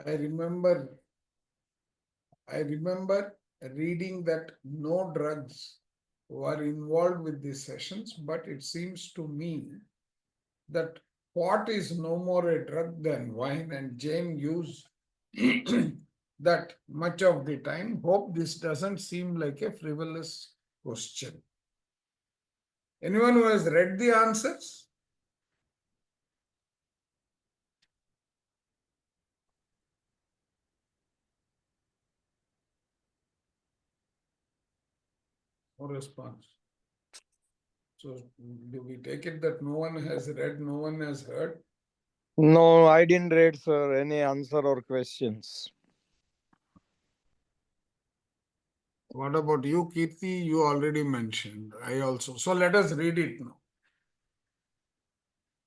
I remember reading that no drugs were involved with these sessions, but it seems to me that pot is no more a drug than wine, and Jane used that much of the time. Hope this doesn't seem like a frivolous question. Anyone who has read the answers? No response. So, do we take it that no one has read, no one has heard? No, I didn't read, sir, any answer or questions. What about you, Kirti? You already mentioned. I also. So, let us read it now.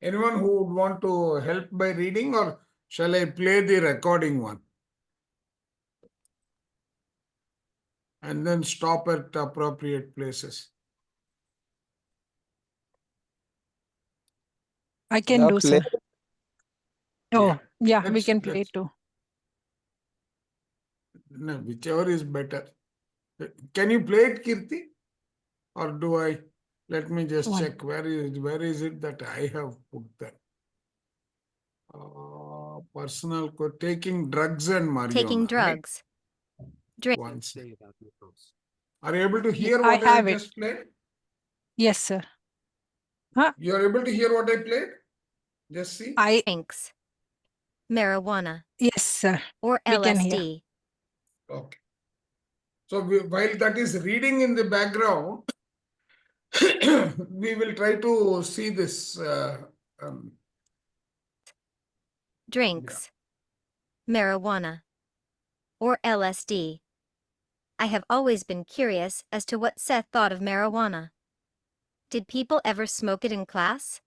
Anyone who would want to help by reading, or shall I play the recording one? And then stop at appropriate places. I can Yeah, do, play. sir. Oh, yeah, we Let's, can play it too. no, whichever is better. Can you play it, Kirti? Or do I? Let me just One. check. Where is it that I have put that? Personal taking drugs and marijuana. Taking drugs. Right? Drink. One second. Are you able to hear I what I have it. just played? Yes, sir. Huh? You are able to hear what I played? Just see. Drinks. Marijuana. Yes, sir. Or We can hear. LSD. Okay. So while that is reading in the background, we will try to see this. Drinks. Marijuana. Or LSD. I have always been curious as to what Seth thought of marijuana. Did people ever smoke it in class?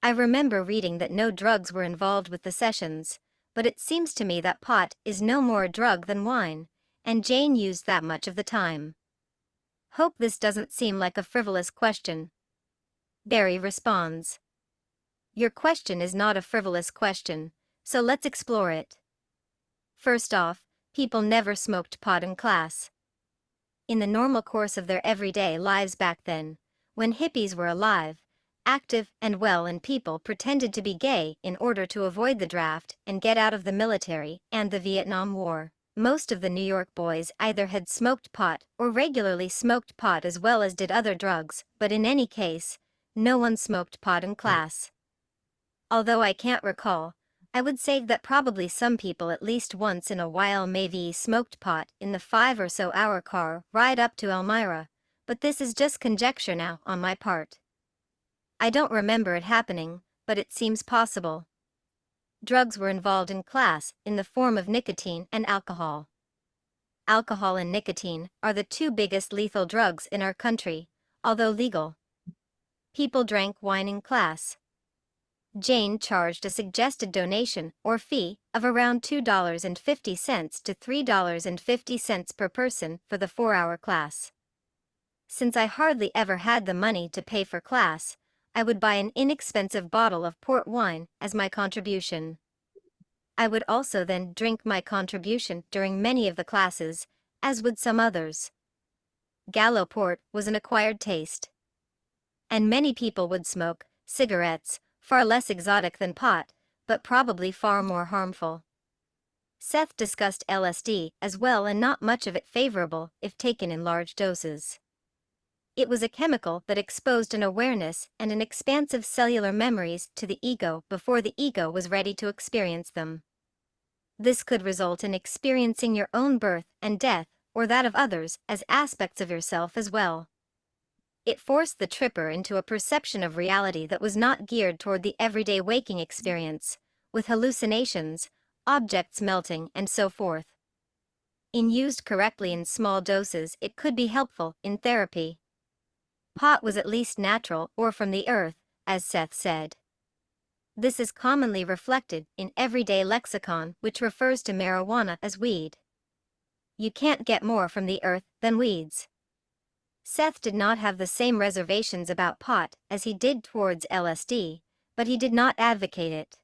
I remember reading that no drugs were involved with the sessions, but it seems to me that pot is no more a drug than wine, and Jane used that much of the time. Hope this doesn't seem like a frivolous question. Barry responds. Your question is not a frivolous question, so let's explore it. First off, people never smoked pot in class. In the normal course of their everyday lives back then, when hippies were alive, active and well, and people pretended to be gay in order to avoid the draft and get out of the military and the Vietnam War, most of the New York boys either had smoked pot or regularly smoked pot as well as did other drugs, but in any case, no one smoked pot in class. Although I can't recall, I would say that probably some people at least once in a while maybe smoked pot in the 5 or so hour car ride up to Elmira, but this is just conjecture now on my part. I don't remember it happening, but it seems possible. Drugs were involved in class in the form of nicotine and alcohol. Alcohol and nicotine are the two biggest lethal drugs in our country, although legal. People drank wine in class. Jane charged a suggested donation or fee of around $2.50 to $3.50 per person for the 4-hour class. Since I hardly ever had the money to pay for class, I would buy an inexpensive bottle of port wine as my contribution. I would also then drink my contribution during many of the classes, as would some others. Gallo port was an acquired taste. And many people would smoke cigarettes, far less exotic than pot, but probably far more harmful. Seth discussed LSD as well, and not much of it favorable if taken in large doses. It was a chemical that exposed an awareness and an expansive cellular memories to the ego before the ego was ready to experience them. This could result in experiencing your own birth and death, or that of others, as aspects of yourself as well. It forced the tripper into a perception of reality that was not geared toward the everyday waking experience, with hallucinations, objects melting, and so forth. In used correctly in small doses, it could be helpful in therapy. Pot was at least natural or from the earth, as Seth said. This is commonly reflected in everyday lexicon, which refers to marijuana as weed. You can't get more from the earth than weeds. Seth did not have the same reservations about pot as he did towards LSD, but he did not advocate it.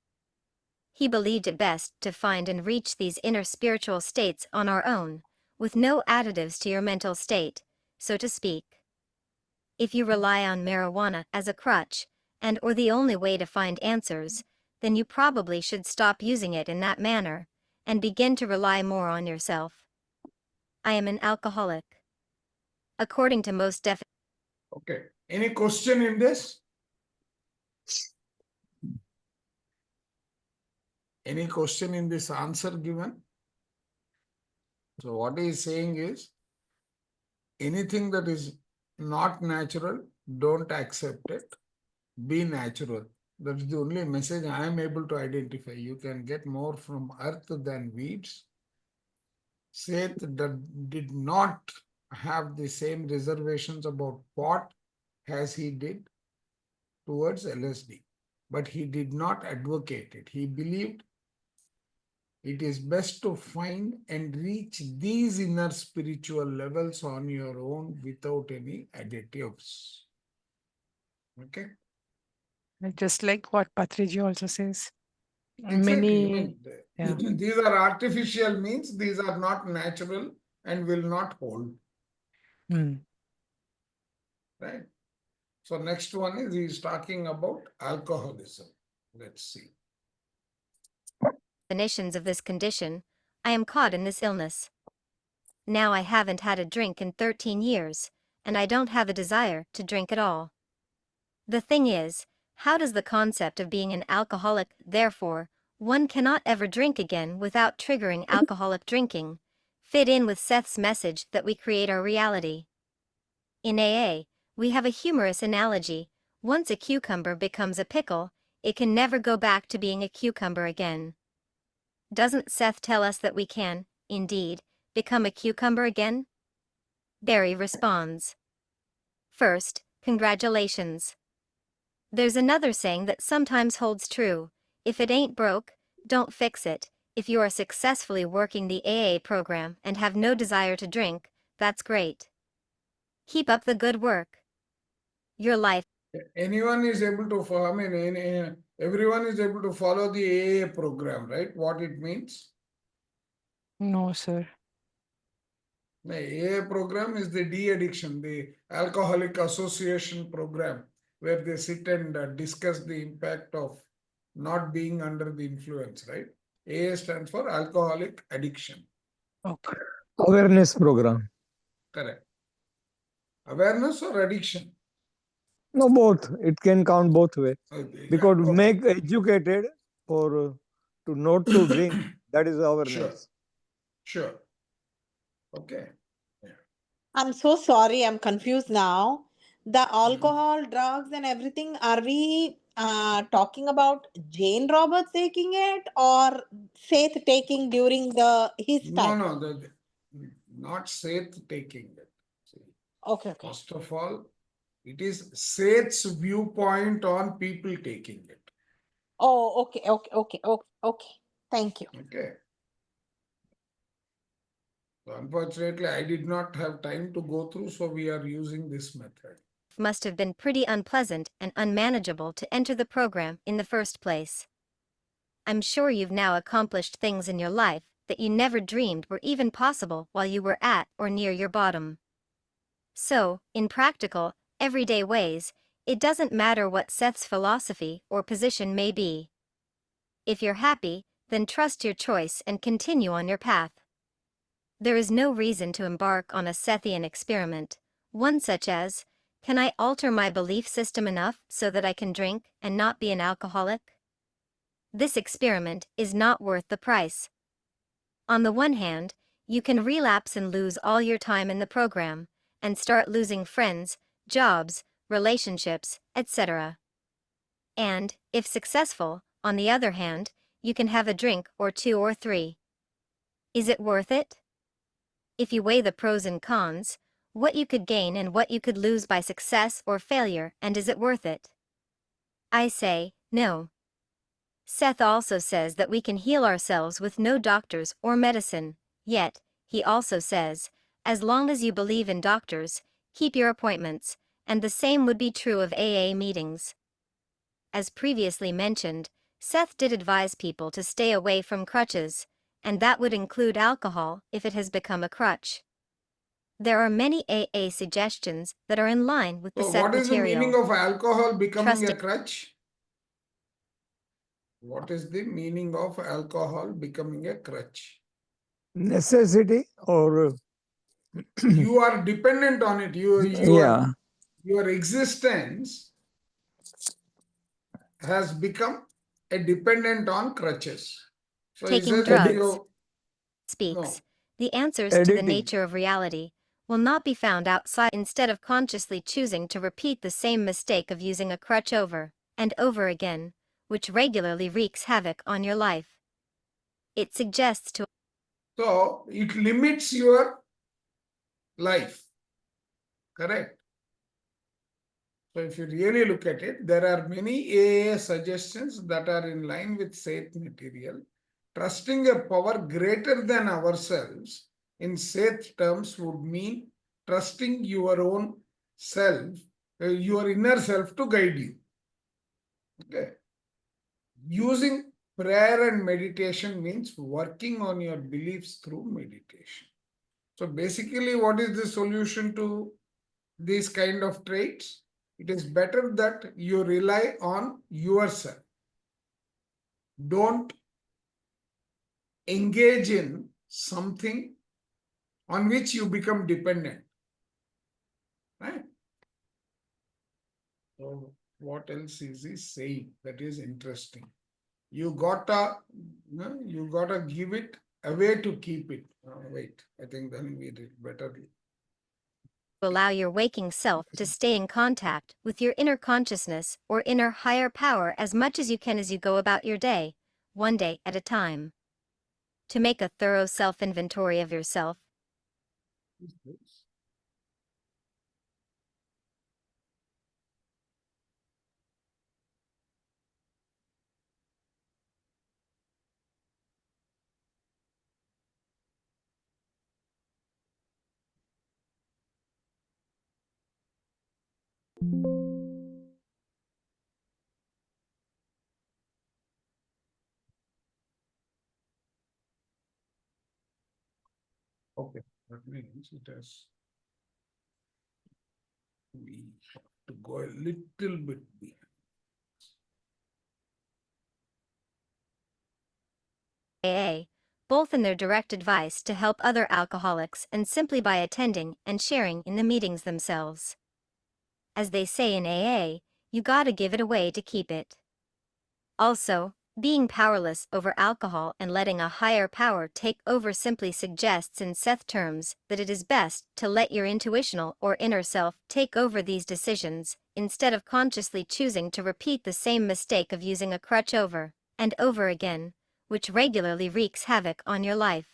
He believed it best to find and reach these inner spiritual states on our own, with no additives to your mental state, so to speak. If you rely on marijuana as a crutch, and or the only way to find answers, then you probably should stop using it in that manner, and begin to rely more on yourself. I am an alcoholic. According to most Okay. Any question in this? Any question in this answer given? So what he is saying is, anything that is not natural, don't accept it. Be natural. That is the only message I am able to identify. You can get more from earth than weeds. Seth did not have the same reservations about pot as he did towards LSD. But he did not advocate it. He believed it is best to find and reach these inner spiritual levels on your own without any additives. Okay? Just like what Patriji also says. Exactly. Many, yeah. These are artificial means, these are not natural and will not hold. Mm. Right? So next one is he is talking about alcoholism. Let's see. definitions of this condition, I am caught in this illness. Now I haven't had a drink in 13 years, and I don't have a desire to drink at all. The thing is, how does the concept of being an alcoholic, therefore, one cannot ever drink again without triggering alcoholic drinking, fit in with Seth's message that we create our reality? In AA, we have a humorous analogy. Once a cucumber becomes a pickle, it can never go back to being a cucumber again. Doesn't Seth tell us that we can, indeed, become a cucumber again? Barry responds. First, congratulations. There's another saying that sometimes holds true. If it ain't broke, don't fix it. If you are successfully working the AA program and have no desire to drink, that's great. Keep up the good work. Your life. Anyone is able to, everyone is able to follow the AA program, right? What it means? No, sir. The AA program is the de-addiction, the Alcoholic Association program, where they sit and discuss the impact of not being under the influence, right? AA stands for alcoholic addiction. Okay. Awareness program. Correct. Awareness or addiction? No, both. It can count both way. Okay, Because yeah, okay. make educated for to not to drink, that is Sure. awareness. Sure. Okay. I'm so sorry, I'm confused now. The alcohol, drugs, and everything, are we talking about Jane Roberts taking it or Faith taking during his No, time? no, not Seth taking it. See, Okay, okay. first of all, it is Seth's viewpoint on people taking it. Oh, okay, okay, okay, okay, okay. Thank you. Okay. So unfortunately, I did not have time to go through, so we are using this method. Must have been pretty unpleasant and unmanageable to enter the program in the first place. I'm sure you've now accomplished things in your life that you never dreamed were even possible while you were at or near your bottom. So, in practical, everyday ways, it doesn't matter what Seth's philosophy or position may be. If you're happy, then trust your choice and continue on your path. There is no reason to embark on a Sethian experiment, one such as, can I alter my belief system enough so that I can drink and not be an alcoholic? This experiment is not worth the price. On the one hand, you can relapse and lose all your time in the program, and start losing friends, jobs, relationships, etc. And, if successful, on the other hand, you can have a drink or 2 or 3. Is it worth it? If you weigh the pros and cons, what you could gain and what you could lose by success or failure, and is it worth it? I say, no. Seth also says that we can heal ourselves with no doctors or medicine, yet, he also says, as long as you believe in doctors, keep your appointments, and the same would be true of AA meetings. As previously mentioned, Seth did advise people to stay away from crutches, and that would include alcohol if it has become a crutch. There are many AA suggestions that are in line with the So Seth what is the meaning material. of alcohol becoming a Trusting- crutch? What is the meaning of alcohol becoming a crutch? Necessity or You are dependent on it. yeah. Your existence has become a dependent on crutches. So he Taking says that drugs. you Speaks. no. The answers to the Editing. nature of reality will not be found outside. Instead of consciously choosing to repeat the same mistake of using a crutch over and over again, which regularly wreaks havoc on your life. It suggests to So it limits your life. Correct. So if you really look at it, there are many AA suggestions that are in line with Seth material. Trusting a power greater than ourselves in Seth terms would mean trusting your own self, your inner self to guide you. Okay. Using prayer and meditation means working on your beliefs through meditation. So basically, what is the solution to these kind of traits? It is better that you rely on yourself. Don't engage in something on which you become dependent. Right? So what else is he saying that is interesting? You gotta give it away to keep it. Wait, I think then we did better. allow your waking self to stay in contact with your inner consciousness or inner higher power as much as you can as you go about your day, one day at a time. To make a thorough self-inventory of yourself, Okay, that means it has. We have to go a little bit behind. AA, both in their direct advice to help other alcoholics and simply by attending and sharing in the meetings themselves. As they say in AA, you gotta give it away to keep it. Also, being powerless over alcohol and letting a higher power take over simply suggests in Seth terms that it is best to let your intuitional or inner self take over these decisions, instead of consciously choosing to repeat the same mistake of using a crutch over and over again, which regularly wreaks havoc on your life.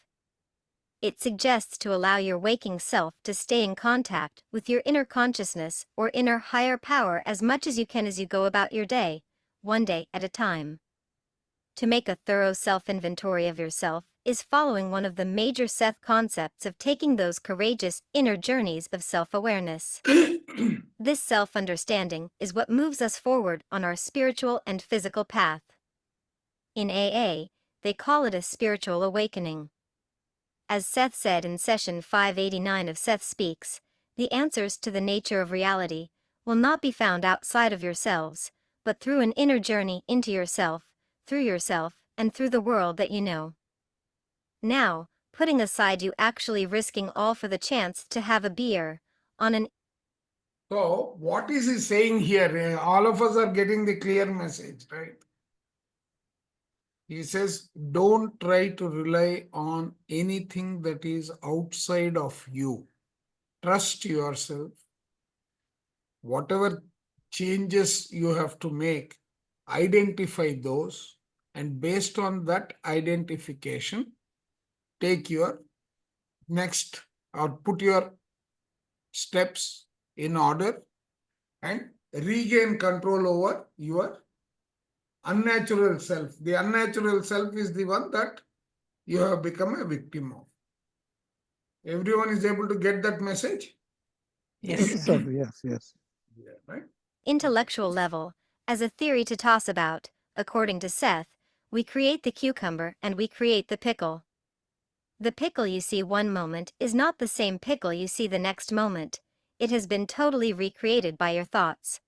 It suggests to allow your waking self to stay in contact with your inner consciousness or inner higher power as much as you can as you go about your day, one day at a time. To make a thorough self-inventory of yourself is following one of the major Seth concepts of taking those courageous inner journeys of self-awareness. This self-understanding is what moves us forward on our spiritual and physical path. In AA, they call it a spiritual awakening. As Seth said in session 589 of Seth Speaks, the answers to the nature of reality will not be found outside of yourselves, but through an inner journey into yourself, and through the world that you know. Now, putting aside you actually risking all for the chance to have a beer on an So what is he saying here? All of us are getting the clear message, right? He says, don't try to rely on anything that is outside of you. Trust yourself. Whatever changes you have to make, identify those, and based on that identification, take your next or put your steps in order and regain control over your unnatural self. The unnatural self is the one that you have become a victim of. Everyone is able to get that message? Yes, sir. Yes, yes. Yeah, right? intellectual level, as a theory to toss about, according to Seth, we create the cucumber and we create the pickle. The pickle you see one moment is not the same pickle you see the next moment. It has been totally recreated by your thoughts.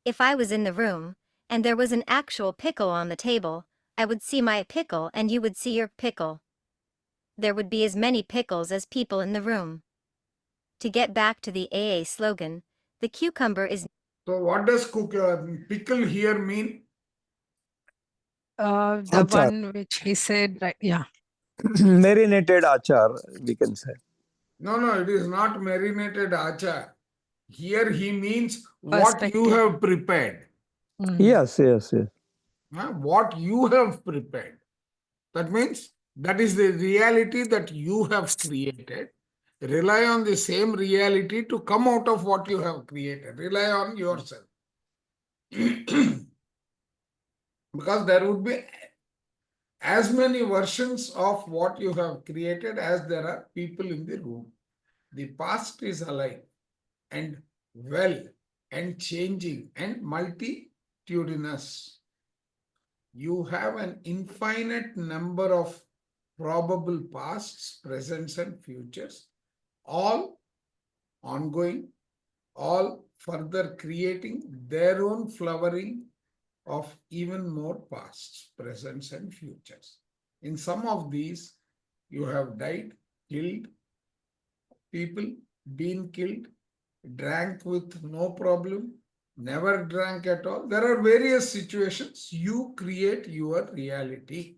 If I was in the room, and there was an actual pickle on the table, I would see my pickle and you would see your pickle. There would be as many pickles as people in the room. To get back to the AA slogan, the cucumber is So what does pickle here mean? The Achar. one which he said, right? Yeah. Marinated achar, we can say. No, it is not marinated achar. Here he means what you Perspective. have prepared. Mm. Yes. What you have prepared. That means that is the reality that you have created. Rely on the same reality to come out of what you have created. Rely on yourself. Because there would be as many versions of what you have created as there are people in the room. The past is alive and well and changing and multitudinous. You have an infinite number of probable pasts, presents, and futures, all ongoing, all further creating their own flowering of even more pasts, presents, and futures. In some of these, you have died, killed people, been killed, drank with no problem, never drank at all. There are various situations. You create your reality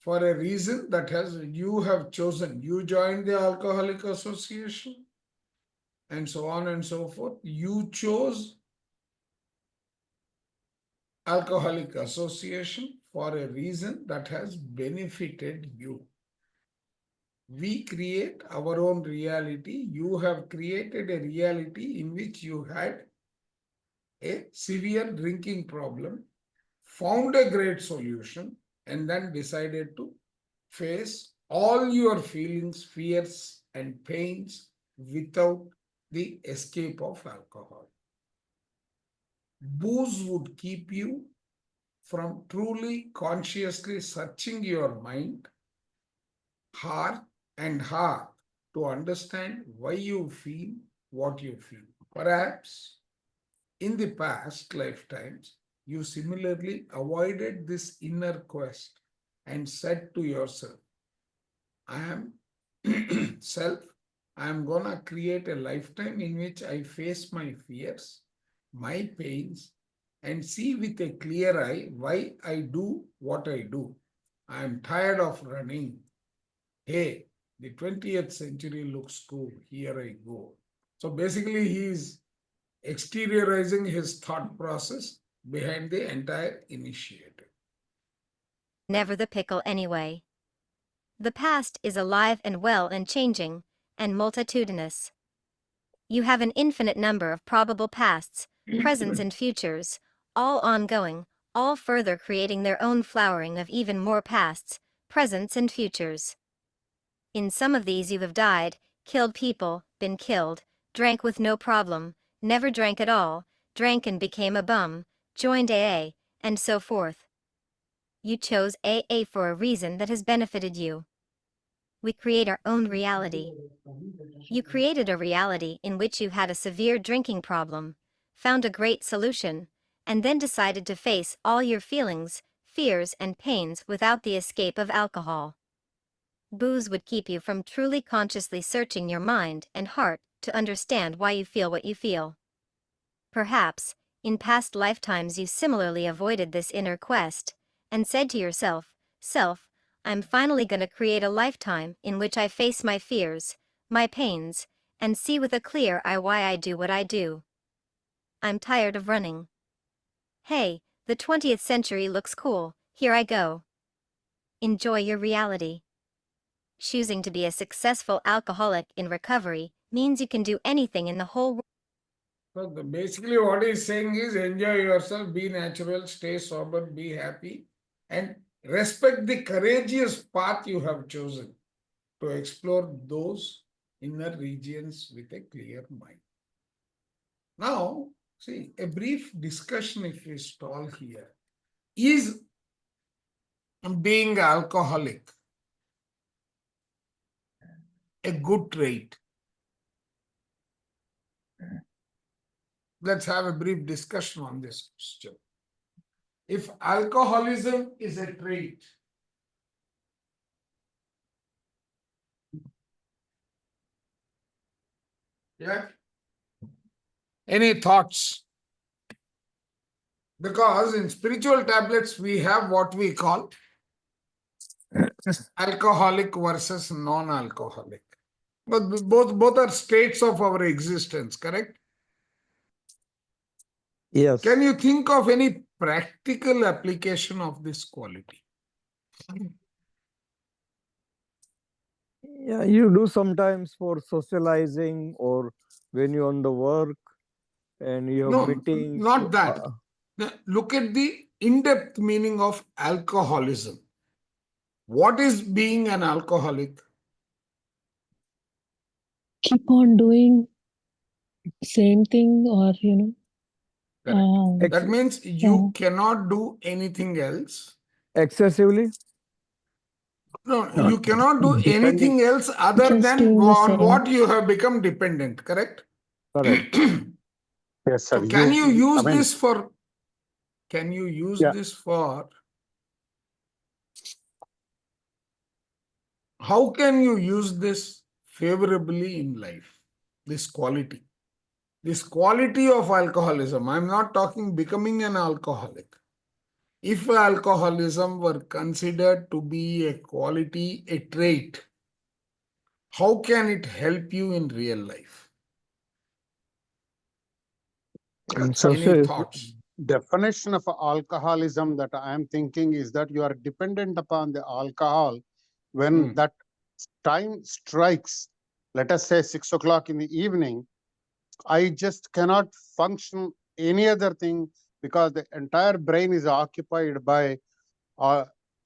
for a reason that you have chosen. You joined the Alcoholic Association and so on and so forth. You chose Alcoholic Association for a reason that has benefited you. We create our own reality. You have created a reality in which you had a severe drinking problem, found a great solution, and then decided to face all your feelings, fears, and pains without the escape of alcohol. Booze would keep you from truly consciously searching your mind, heart, and heart to understand why you feel what you feel. Perhaps in the past lifetimes, you similarly avoided this inner quest and said to yourself, I am self, I am gonna create a lifetime in which I face my fears, my pains, and see with a clear eye why I do what I do. I am tired of running. Hey, the 20th century looks cool. Here I go. So basically, he is exteriorizing his thought process behind the entire initiative. never the pickle anyway. The past is alive and well and changing, and multitudinous. You have an infinite number of probable pasts, presents, and futures, all ongoing, all further creating their own flowering of even more pasts, presents, and futures. In some of these you have died, killed people, been killed, drank with no problem, never drank at all, drank and became a bum, joined AA, and so forth. You chose AA for a reason that has benefited you. We create our own reality. You created a reality in which you had a severe drinking problem, found a great solution, and then decided to face all your feelings, fears, and pains without the escape of alcohol. Booze would keep you from truly consciously searching your mind and heart to understand why you feel what you feel. Perhaps, in past lifetimes you similarly avoided this inner quest, and said to yourself, Self, I'm finally gonna create a lifetime in which I face my fears, my pains, and see with a clear eye why I do what I do. I'm tired of running. Hey, the 20th century looks cool, here I go. Enjoy your reality. Choosing to be a successful alcoholic in recovery means you can do anything in the whole world. So basically what he's saying is enjoy yourself, be natural, stay sober, be happy, and respect the courageous path you have chosen to explore those inner regions with a clear mind. Now, See, a brief discussion if we stall here. Is being alcoholic a good trait? Let's have a brief discussion on this question. If alcoholism is a trait, yeah, any thoughts? Because in spiritual tablets, we have what we call alcoholic versus non-alcoholic. But both are states of our existence, correct? Yes. Can you think of any practical application of this quality? Yeah, you do sometimes for socializing or when you're on the work and you have No, meetings. not that. Now, look at the in-depth meaning of alcoholism. What is being an alcoholic? Keep on doing same thing, or Correct. That Ex- means you cannot do anything else. excessively. No, No, you cannot do depending. anything else other just than doing the on same. what you have become dependent, correct? Correct. Yes, sir. So can you use I mean, this for, can you use Yeah. this for, how can you use this favorably in life? This quality of alcoholism. I'm not talking becoming an alcoholic. If alcoholism were considered to be a quality, a trait, how can it help you in real life? In Any social, thoughts? definition of alcoholism that I am thinking is that you are dependent upon the alcohol when that time strikes, let us say 6 o'clock in the evening, I just cannot function any other thing because the entire brain is occupied by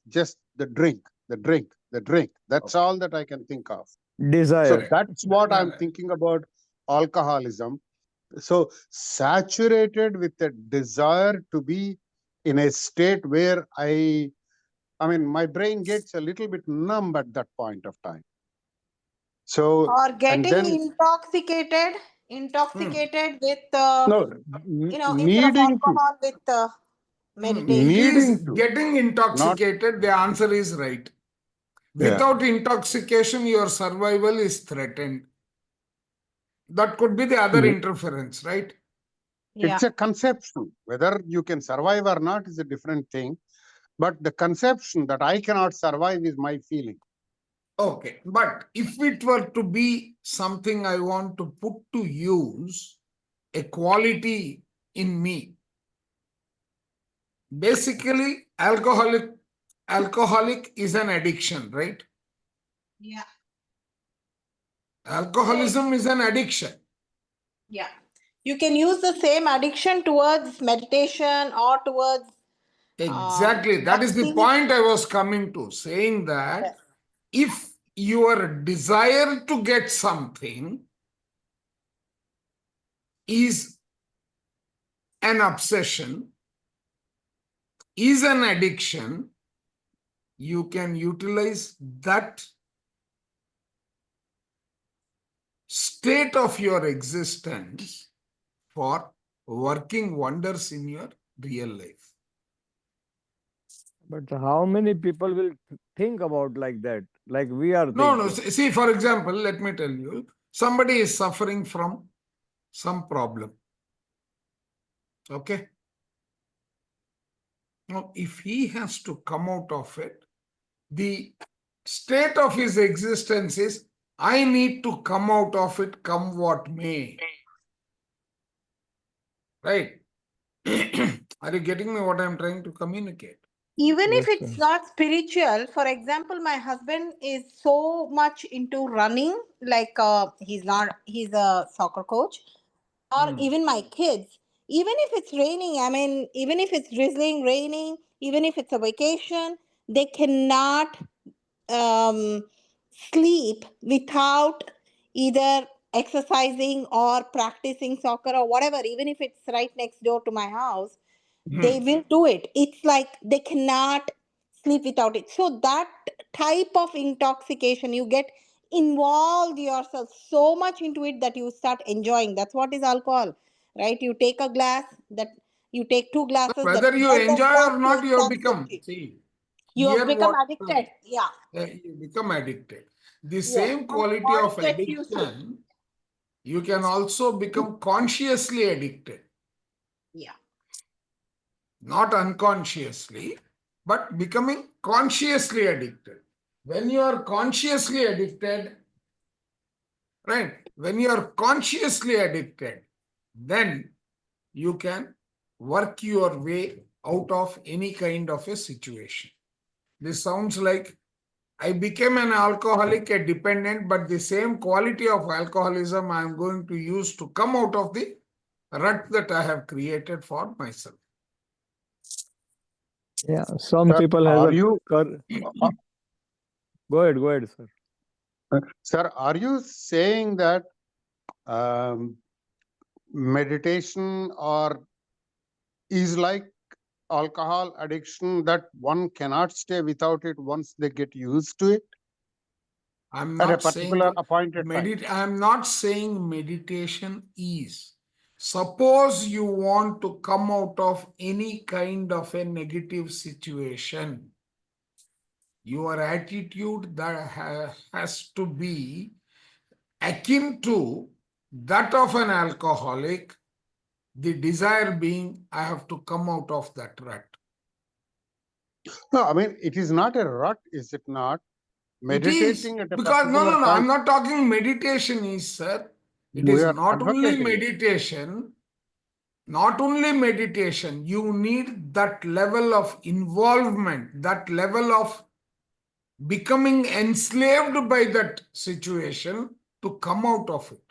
just the drink, the drink, the drink. That's all that I can think of. So desire. that's what I'm thinking about alcoholism. So saturated with a desire to be in a state where I mean, my brain gets a little bit numb at that point of time. So, Or and getting then intoxicated with no, instead of needing to, alcohol with meditation. It is needing to, getting not, intoxicated. The answer is right. yeah. Without intoxication, your survival is threatened. That could be the other interference, right? Yeah. It's a conception. Whether you can survive or not is a different thing. But the conception that I cannot survive is my feeling. Okay, but if it were to be something I want to put to use, a quality in me, basically alcoholic is an addiction, right? Yeah. Alcoholism is an addiction. Yeah. You can use the same addiction towards meditation or towards Exactly. That is the boxing. point I was coming to, saying that if your desire to get something is an obsession, is an addiction, you can utilize that state of your existence for working wonders in your real life. But how many people will think about like that? Like we are No, thinking. see, for example, let me tell you, somebody is suffering from some problem. Okay. Now, if he has to come out of it, the state of his existence is, I need to come out of it, come what may. Right? Are you getting me what I'm trying to communicate? Even if Yes, it's sir. not spiritual, for example, my husband is so much into running, like he's a soccer coach, or even my kids, even if it's raining, I mean, even if it's drizzling, raining, even if it's a vacation, they cannot sleep without either exercising or practicing soccer or whatever, even if it's right next door to my house, they will do it. It's like they cannot sleep without it. So that type of intoxication, you get involved yourself so much into it that you start enjoying. That's what is alcohol, right? You take a glass, that you take two glasses, that Whether you more than enjoy one or not, thing you have can set become. you. See, You have here become what addicted. Yeah. you become addicted. The Yes. same And the quality body of gets used to it. addiction, you can also become consciously addicted, Yeah. not unconsciously, but becoming consciously addicted. When you are consciously addicted, right? When you are consciously addicted, then you can work your way out of any kind of a situation. This sounds like I became an alcoholic, a dependent, but the same quality of alcoholism I am going to use to come out of the rut that I have created for myself. Yeah, some Sir, people has are a you, go ahead, sir. sir, are you saying that meditation or is like alcohol addiction, that one cannot stay without it once they get used to it I'm at a not particular saying appointed time? I'm not saying meditation is. Suppose you want to come out of any kind of a negative situation, your attitude that has to be akin to that of an alcoholic, the desire being, I have to come out of that rut. No, I mean, it is not a rut, is it not? It is, Meditating at a because particular time. I'm not talking meditation is, sir. It We is are not only advocating it. meditation, not only meditation, you need that level of involvement, that level of becoming enslaved by that situation to come out of it.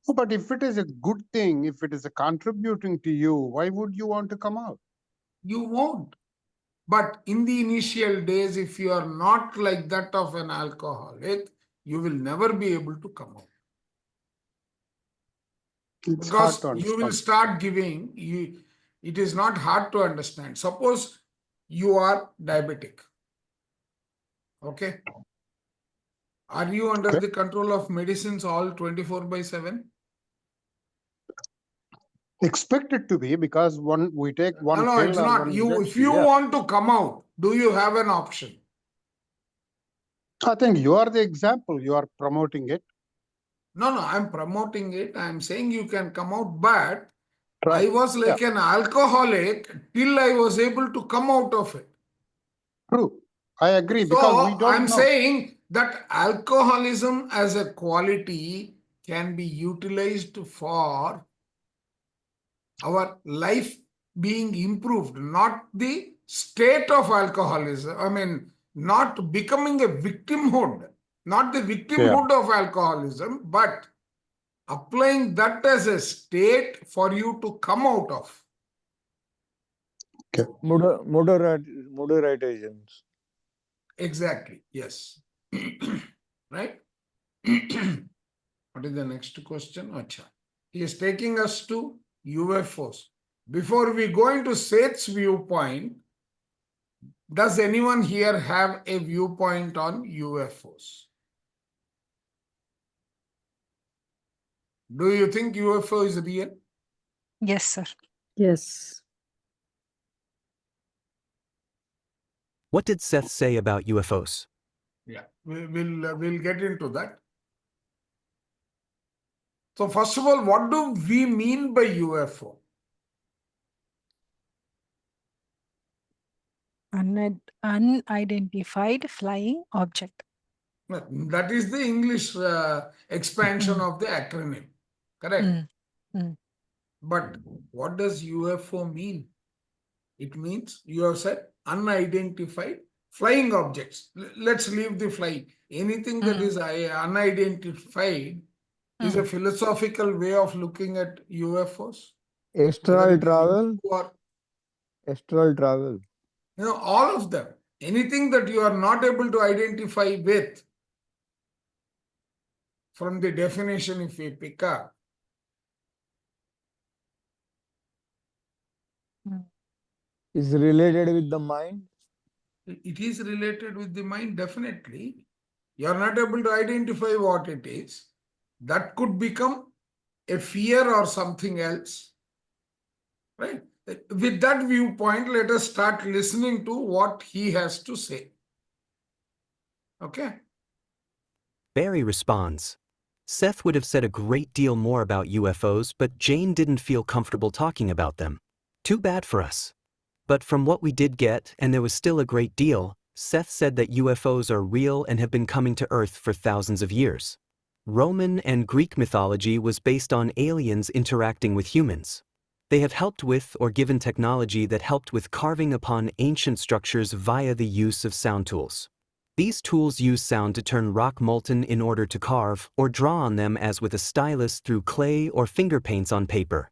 Oh, but if it is a good thing, if it is a contributing to you, why would you want to come out? You won't. But in the initial days, if you are not like that of an alcoholic, you will never be able to come out. It's hard Because to you will understand. start giving, it is not hard to understand. Suppose you are diabetic. Okay. Are you under Okay. the control of medicines all 24/7? Expect it to be, because we take one No, pill it's or not. one If injection. you Yeah. want to come out, do you have an option? I think you are the example. You are promoting it. No, I'm promoting it. I'm saying you can come out, but Right. I was Yeah. like an alcoholic till I was able to come out of it. True. I agree, because we So don't I'm know. saying that alcoholism as a quality can be utilized for our life being improved, not the state of alcoholism. I mean, not becoming a victimhood, not the Yeah. victimhood of alcoholism, but applying that as a state for you to come out of. Okay. Moderations. Exactly, yes. Right? What is the next question? Acha. He is taking us to UFOs. Before we go into Seth's viewpoint, does anyone here have a viewpoint on UFOs? Do you think UFO is real? Yes, sir. Yes. What did Seth say about UFOs? Yeah, we'll get into that. So first of all, what do we mean by UFO? Unidentified flying object. That is the English expansion of the acronym. Correct. Mm. Mm. But what does UFO mean? It means, you have said, unidentified flying objects. Let's leave the flying. Anything that is unidentified is a philosophical way of looking at UFOs. Whether Astral it is travel. or, Astral travel. all of them. Anything that you are not able to identify with. from the definition if we pick up, Is related with the mind. it is related with the mind, definitely. You are not able to identify what it is. That could become a fear or something else. Right? With that viewpoint, let us start listening to what he has to say. Okay? Barry responds. Seth would have said a great deal more about UFOs, but Jane didn't feel comfortable talking about them. Too bad for us. But from what we did get, and there was still a great deal, Seth said that UFOs are real and have been coming to Earth for thousands of years. Roman and Greek mythology was based on aliens interacting with humans. They have helped with or given technology that helped with carving upon ancient structures via the use of sound tools. These tools use sound to turn rock molten in order to carve or draw on them as with a stylus through clay or finger paints on paper.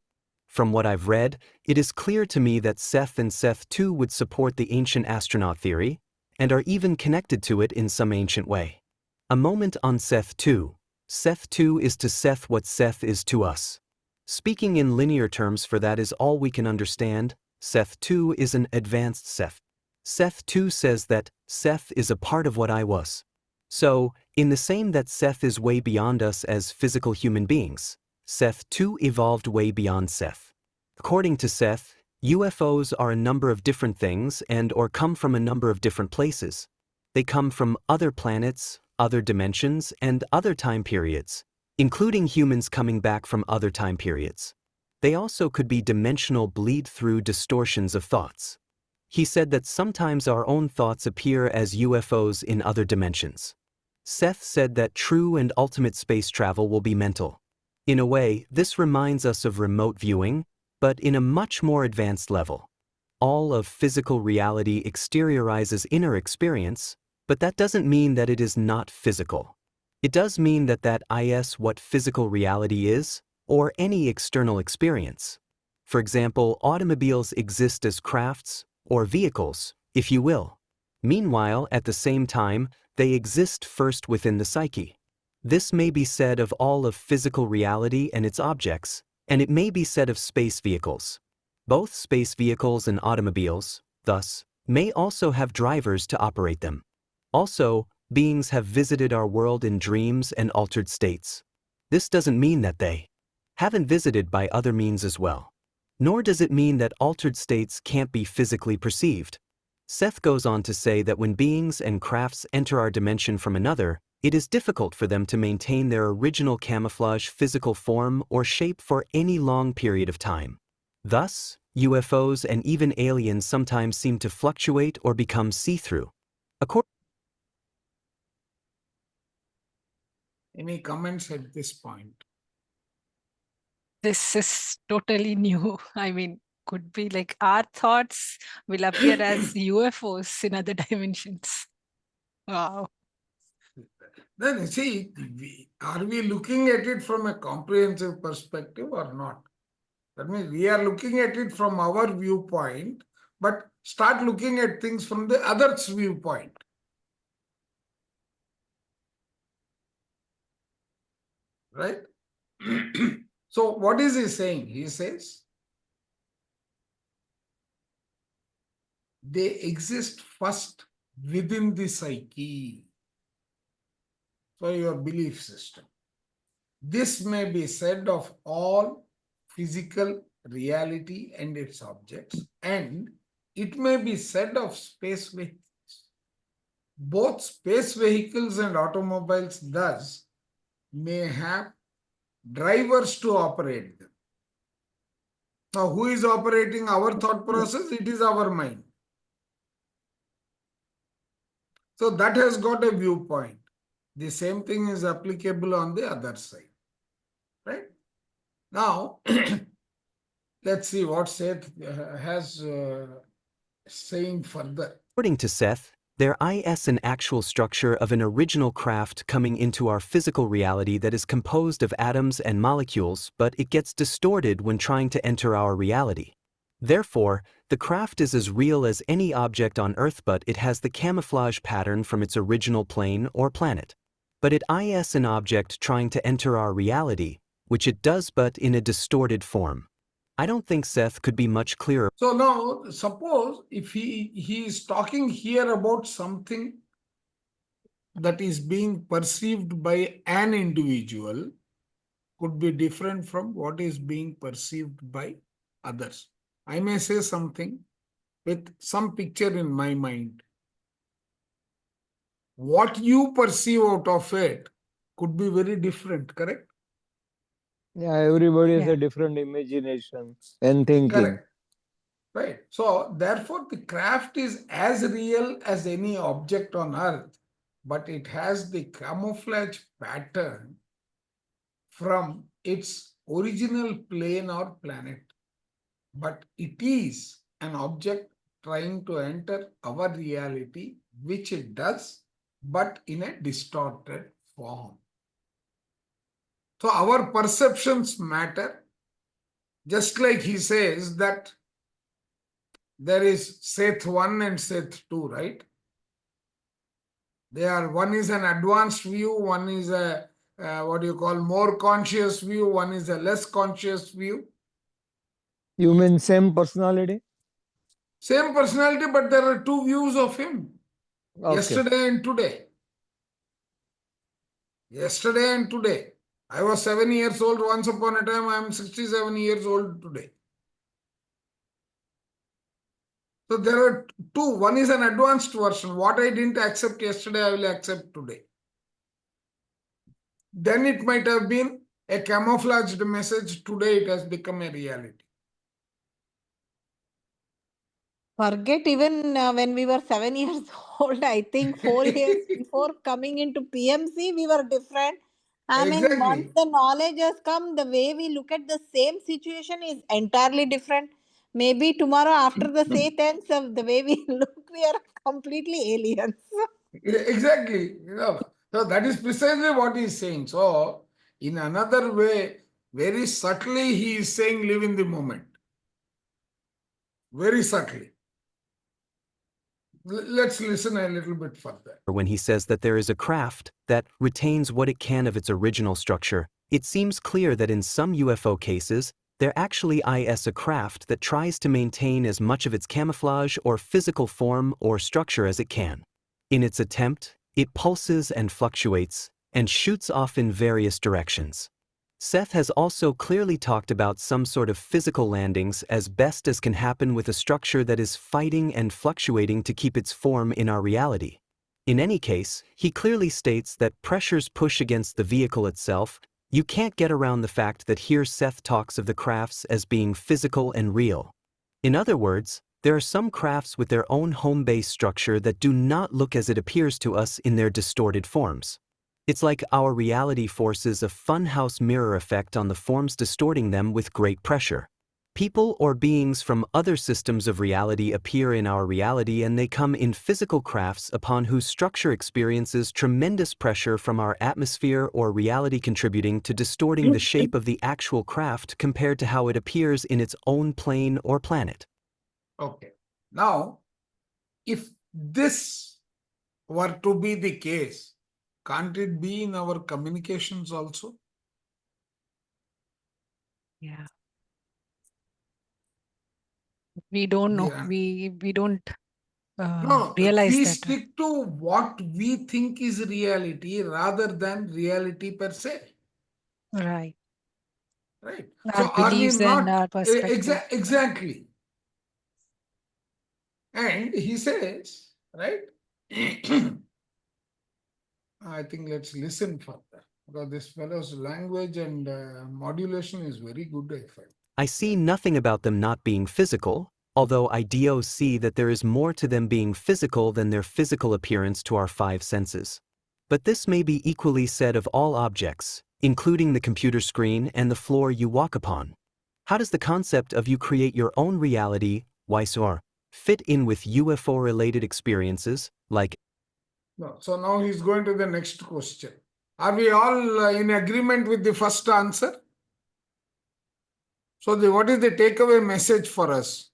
From what I've read, it is clear to me that Seth and Seth too would support the ancient astronaut theory, and are even connected to it in some ancient way. A moment on Seth 2. Seth 2 is to Seth what Seth is to us. Speaking in linear terms, for that is all we can understand, Seth 2 is an advanced Seth. Seth 2 says that Seth is a part of what I was. So, in the same that Seth is way beyond us as physical human beings, Seth 2 evolved way beyond Seth. According to Seth, UFOs are a number of different things and or come from a number of different places. They come from other planets, other dimensions, and other time periods, including humans coming back from other time periods. They also could be dimensional bleed-through distortions of thoughts. He said that sometimes our own thoughts appear as UFOs in other dimensions. Seth said that true and ultimate space travel will be mental. In a way, this reminds us of remote viewing, but in a much more advanced level. All of physical reality exteriorizes inner experience, but that doesn't mean that it is not physical. It does mean that is what physical reality is, or any external experience. For example, automobiles exist as crafts, or vehicles, if you will. Meanwhile, at the same time, they exist first within the psyche. This may be said of all of physical reality and its objects, and it may be said of space vehicles. Both space vehicles and automobiles, thus, may also have drivers to operate them. Also, beings have visited our world in dreams and altered states. This doesn't mean that they haven't visited by other means as well. Nor does it mean that altered states can't be physically perceived. Seth goes on to say that when beings and crafts enter our dimension from another, it is difficult for them to maintain their original camouflage physical form or shape for any long period of time. Thus, UFOs and even aliens sometimes seem to fluctuate or become see-through. Any comments at this point? This is totally new. I mean, could be like our thoughts will appear as UFOs in other dimensions. Wow. Then you see, are we looking at it from a comprehensive perspective or not? That means we are looking at it from our viewpoint, but start looking at things from the other's viewpoint. Right? So what is he saying? He says, they exist first within the psyche. So your belief system. This may be said of all physical reality and its objects, and it may be said of space vehicles. Both space vehicles and automobiles thus may have drivers to operate them. Now, who is operating our thought process? It is our mind. So that has got a viewpoint. The same thing is applicable on the other side. Right? Now, let's see what Seth has saying further. According to Seth, there is an actual structure of an original craft coming into our physical reality that is composed of atoms and molecules, but it gets distorted when trying to enter our reality. Therefore, the craft is as real as any object on Earth, but it has the camouflage pattern from its original plane or planet. but it is an object trying to enter our reality, which it does but in a distorted form. I don't think Seth could be much clearer. So now, suppose if he is talking here about something that is being perceived by an individual, could be different from what is being perceived by others. I may say something with some picture in my mind. What you perceive out of it could be very different, correct? Yeah, everybody has Yeah. a different imagination and thinking. Correct. Right. So, therefore, the craft is as real as any object on earth, but it has the camouflage pattern from its original plane or planet. But it is an object trying to enter our reality, which it does, but in a distorted form. So our perceptions matter, just like he says that there is Seth 1 and Seth 2, right? One is an advanced view, one is a what do you call more conscious view, one is a less conscious view. You mean same personality? Same personality, but there are two views of him, Okay. yesterday and today. Yesterday and today. I was 7 years old once upon a time, I am 67 years old today. So there are two. One is an advanced version. What I didn't accept yesterday, I will accept today. Then it might have been a camouflaged message. Today it has become a reality. Forget even when we were 7 years old, I think 4 years before coming into PMC, we were different. I mean, once Exactly. the knowledge has come, the way we look at the same situation is entirely different. Maybe tomorrow, after the Seth ends, the way we look, we are completely aliens. Exactly. So that is precisely what he is saying. So, in another way, very subtly, he is saying live in the moment. Very subtly. Let's listen a little bit further. When he says that there is a craft that retains what it can of its original structure, it seems clear that in some UFO cases, there actually is a craft that tries to maintain as much of its camouflage or physical form or structure as it can. In its attempt, it pulses and fluctuates and shoots off in various directions. Seth has also clearly talked about some sort of physical landings as best as can happen with a structure that is fighting and fluctuating to keep its form in our reality. In any case, he clearly states that pressures push against the vehicle itself. You can't get around the fact that here Seth talks of the crafts as being physical and real. In other words, there are some crafts with their own home-base structure that do not look as it appears to us in their distorted forms. It's like our reality forces a funhouse mirror effect on the forms, distorting them with great pressure. People or beings from other systems of reality appear in our reality, and they come in physical crafts upon whose structure experiences tremendous pressure from our atmosphere or reality, contributing to distorting the shape of the actual craft compared to how it appears in its own plane or planet. Okay. Now, if this were to be the case, can't it be in our communications also? Yeah. We don't know. Yeah. We don't No, realize we that. stick to what we think is reality rather than reality per se. Right. Right. Our So are we beliefs and not our perspective. exactly? And he says, right? I think let's listen further because this fellow's language and modulation is very good, I find. I see nothing about them not being physical, although I do see that there is more to them being physical than their physical appearance to our five senses. But this may be equally said of all objects, including the computer screen and the floor you walk upon. How does the concept of you create your own reality, Wisor, fit in with UFO-related experiences, like? No. So now he's going to the next question. Are we all in agreement with the first answer? So what is the takeaway message for us?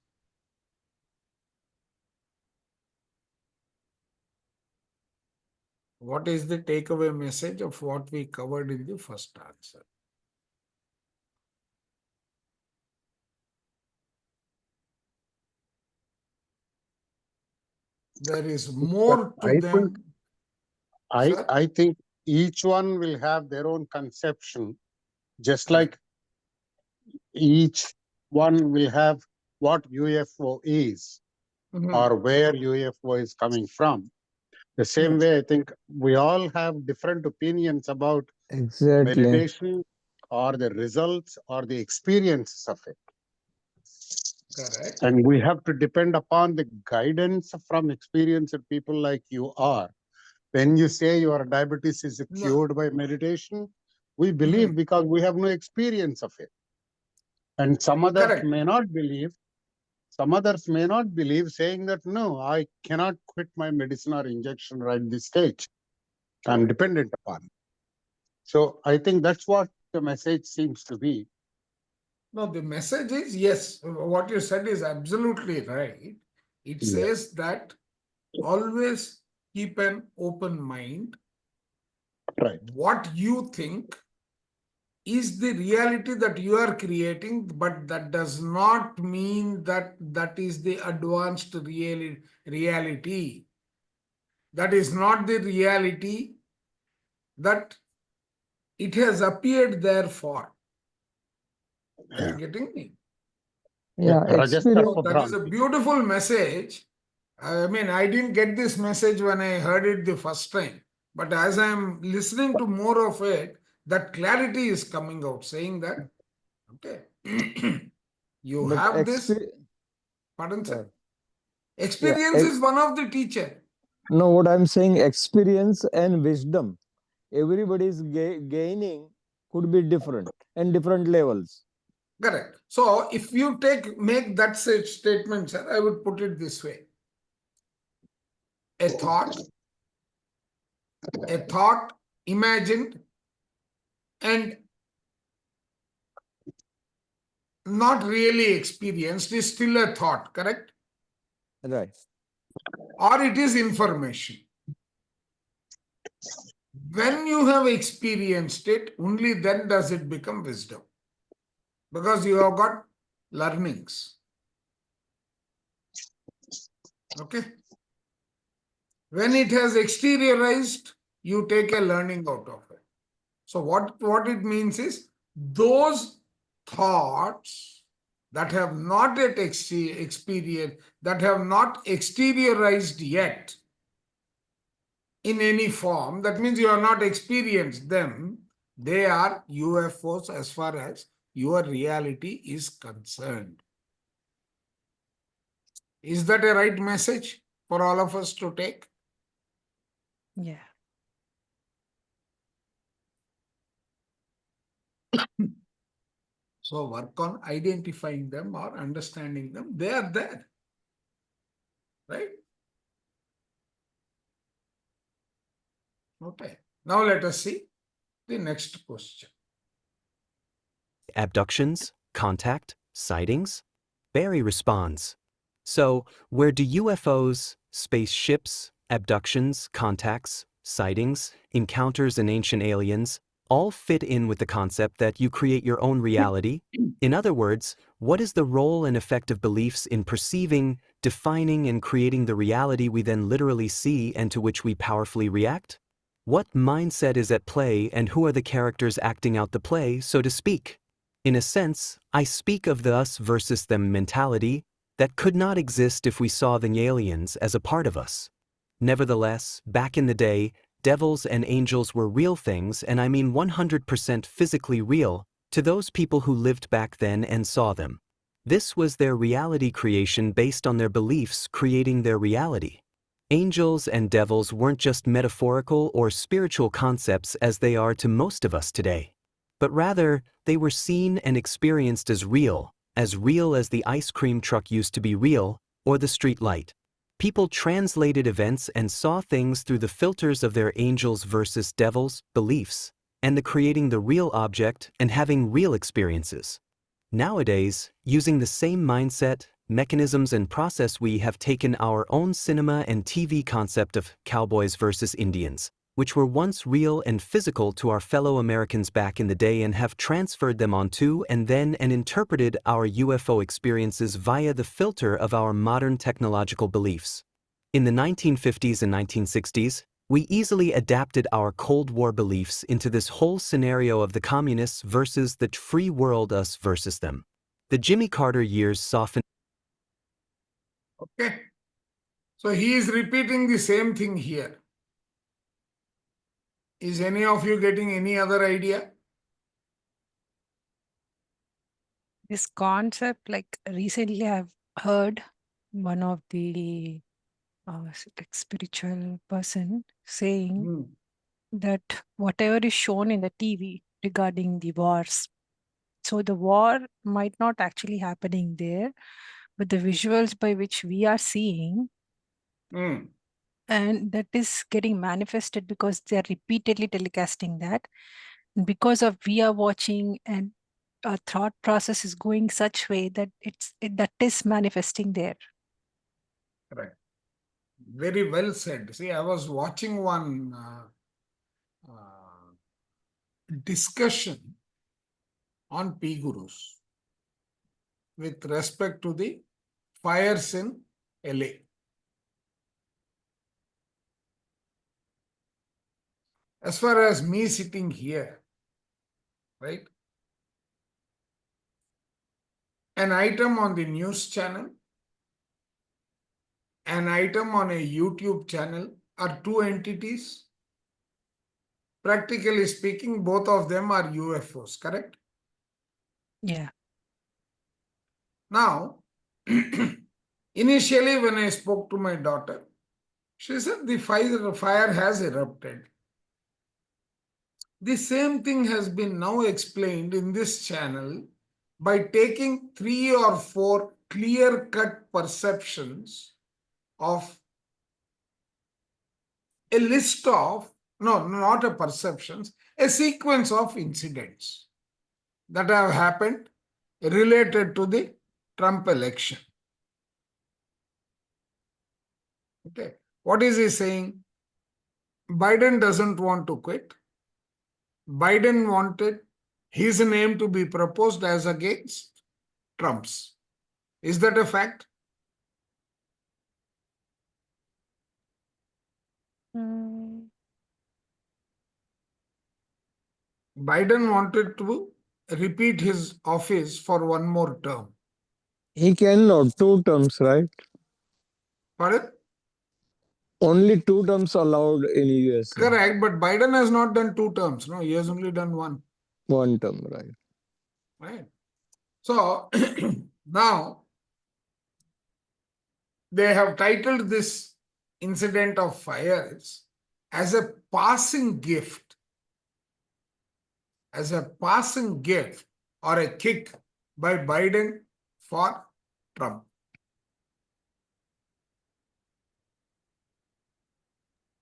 What is the takeaway message of what we covered in the first answer? There is more to I think them. Sir? I think each one will have their own conception, just Correct. like each one will have what UFO is Mhm. or where UFO is coming from. The same way, I think we all have different opinions about Exactly. meditation or the results or the experiences of it. Correct. And we have to depend upon the guidance from experienced people like you are. When you say your diabetes is No. cured by meditation, we believe because we have no experience of it. And some others Correct. may not believe. Some others may not believe, saying that, no, I cannot quit my medicine or injection right this stage. I'm dependent upon it. So I think that's what the message seems to be. No, the message is yes, what you said is absolutely right. It Yeah. says that always keep an open mind. Right. What you think is the reality that you are creating, but that does not mean that that is the advanced reality. That is not the reality that it has appeared there for. Are you Yeah. getting me? Yeah, experience. So that is a beautiful message. I mean, I didn't get this message when I heard it the first time. But as I'm listening to more of it, that clarity is coming out, saying that, okay, you But have this, pardon, sir. yeah, Experience is one of the teacher. no, what I'm saying, experience and wisdom. Everybody's gaining could be different and different levels. Correct. So if you make that statement, sir, I would put it this way. A thought imagined and not really experienced is still a thought, correct? Right. Or it is information. When you have experienced it, only then does it become wisdom. Because you have got learnings. Okay? When it has exteriorized, you take a learning out of it. So what it means is, those thoughts that have not yet experienced, that have not exteriorized yet in any form, that means you have not experienced them, they are UFOs as far as your reality is concerned. Is that a right message for all of us to take? Yeah. So work on identifying them or understanding them. They are there. Right? Okay. Now let us see the next question. Abductions, contact, sightings? Barry responds. So, where do UFOs, spaceships, abductions, contacts, sightings, encounters and ancient aliens all fit in with the concept that you create your own reality? In other words, what is the role and effect of beliefs in perceiving, defining, and creating the reality we then literally see and to which we powerfully react? What mindset is at play and who are the characters acting out the play, so to speak? In a sense, I speak of the us versus them mentality that could not exist if we saw the aliens as a part of us. Nevertheless, back in the day, devils and angels were real things, and I mean 100% physically real, to those people who lived back then and saw them. This was their reality creation based on their beliefs creating their reality. Angels and devils weren't just metaphorical or spiritual concepts as they are to most of us today, but rather, they were seen and experienced as real as the ice cream truck used to be real, or the street light. People translated events and saw things through the filters of their angels versus devils beliefs, and the creating the real object and having real experiences. Nowadays, using the same mindset, mechanisms and process, we have taken our own cinema and TV concept of cowboys versus Indians, which were once real and physical to our fellow Americans back in the day and have transferred them onto and then and interpreted our UFO experiences via the filter of our modern technological beliefs. In the 1950s and 1960s, we easily adapted our Cold War beliefs into this whole scenario of the communists versus the free world, us versus them. The Jimmy Carter years softened. Okay. So he is repeating the same thing here. Is any of you getting any other idea? This concept, like recently I've heard one of the like spiritual person saying Hmm. that whatever is shown in the TV regarding the wars, so the war might not actually happening there, but the visuals by which we are seeing, Hmm. and that is getting manifested because they are repeatedly telecasting that. And because of we are watching, and our thought process is going such way that that is manifesting there. Correct. Very well said. See, I was watching one discussion on P Gurus with respect to the fires in LA. As far as me sitting here, right? An item on the news channel, an item on a YouTube channel are two entities. Practically speaking, both of them are UFOs, correct? Yeah. Now, initially when I spoke to my daughter, she said the fire has erupted. The same thing has been now explained in this channel by taking 3 or 4 clear-cut perceptions of a list of, no, not a perceptions, a sequence of incidents that have happened related to the Trump election. Okay. What is he saying? Biden doesn't want to quit. Biden wanted his name to be proposed as against Trump's. Is that a fact? Biden wanted to repeat his office for one more term. He cannot, 2 terms, right? Pardon? Only 2 terms allowed in USA. Correct, but Biden has not done 2 terms. No, he has only done 1. 1 term, right? Right. So now they have titled this incident of fires as a passing gift, or a kick by Biden for Trump.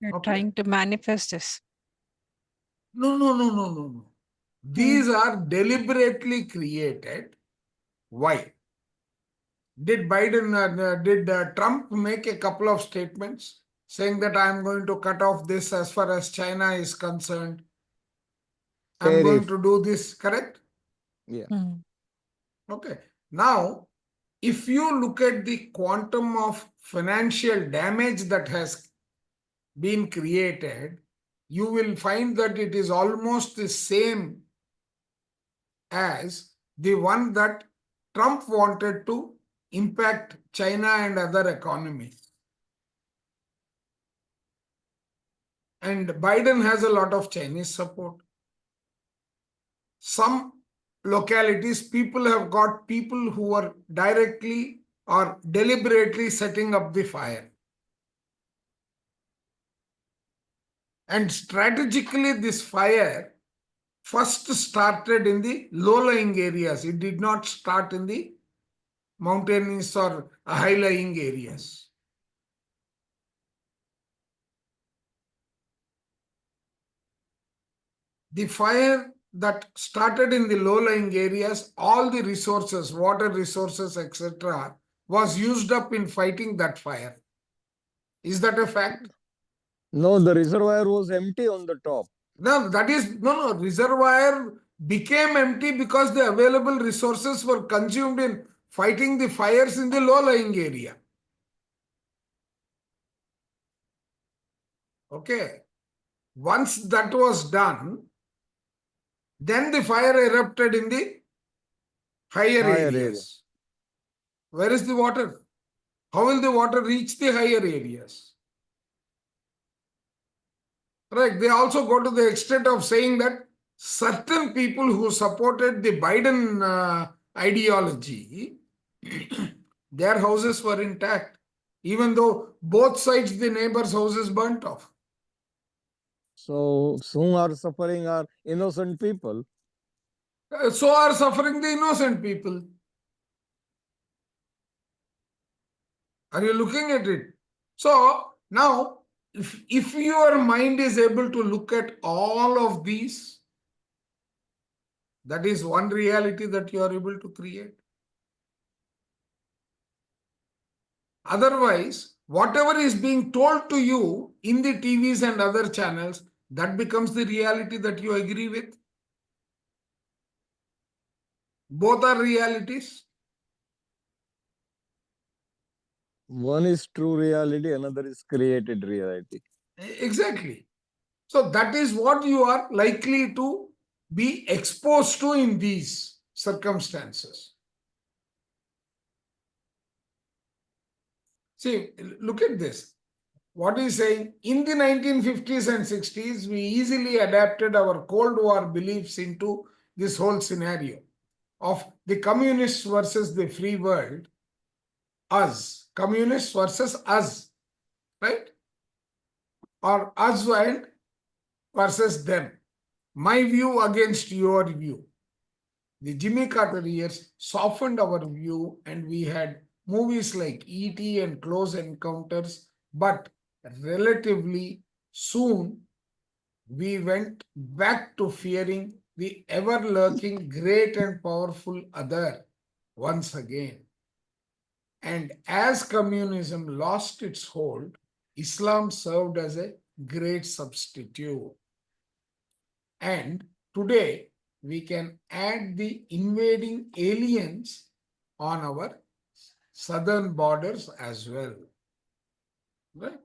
You're Okay. trying to manifest this. No. These are deliberately created. Why? Did Trump make a couple of statements saying that I'm going to cut off this as far as China is concerned? I'm going to do this, correct? Yeah. Okay. Now, if you look at the quantum of financial damage that has been created, you will find that it is almost the same as the one that Trump wanted to impact China and other economies. And Biden has a lot of Chinese support. Some localities, people have got people who are directly or deliberately setting up the fire. And strategically, this fire first started in the low-lying areas. It did not start in the mountainous or high-lying areas. The fire that started in the low-lying areas, all the resources, water resources, etc., was used up in fighting that fire. Is that a fact? No, the reservoir was empty on the top. No, that is, no, reservoir became empty because the available resources were consumed in fighting the fires in the low-lying area. Okay. Once that was done, then the fire erupted in the higher Higher area. areas. Where is the water? How will the water reach the higher areas? Right. They also go to the extent of saying that certain people who supported the Biden ideology, their houses were intact, even though both sides the neighbors' houses burnt off. So whom are suffering are innocent people. So are suffering the innocent people. Are you looking at it? So now, if your mind is able to look at all of these, that is one reality that you are able to create. Otherwise, whatever is being told to you in the TVs and other channels, that becomes the reality that you agree with. Both are realities. One is true reality, another is created reality. Exactly. So that is what you are likely to be exposed to in these circumstances. See, look at this. What is saying? In the 1950s and 60s, we easily adapted our Cold War beliefs into this whole scenario of the communists versus the free world, us, communists versus us, right? Or us and versus them. My view against your view. The Jimmy Carter years softened our view, and we had movies like E.T. and Close Encounters, but relatively soon we went back to fearing the ever-lurking great and powerful other once again. And as communism lost its hold, Islam served as a great substitute. And today, we can add the invading aliens on our southern borders as well. Right?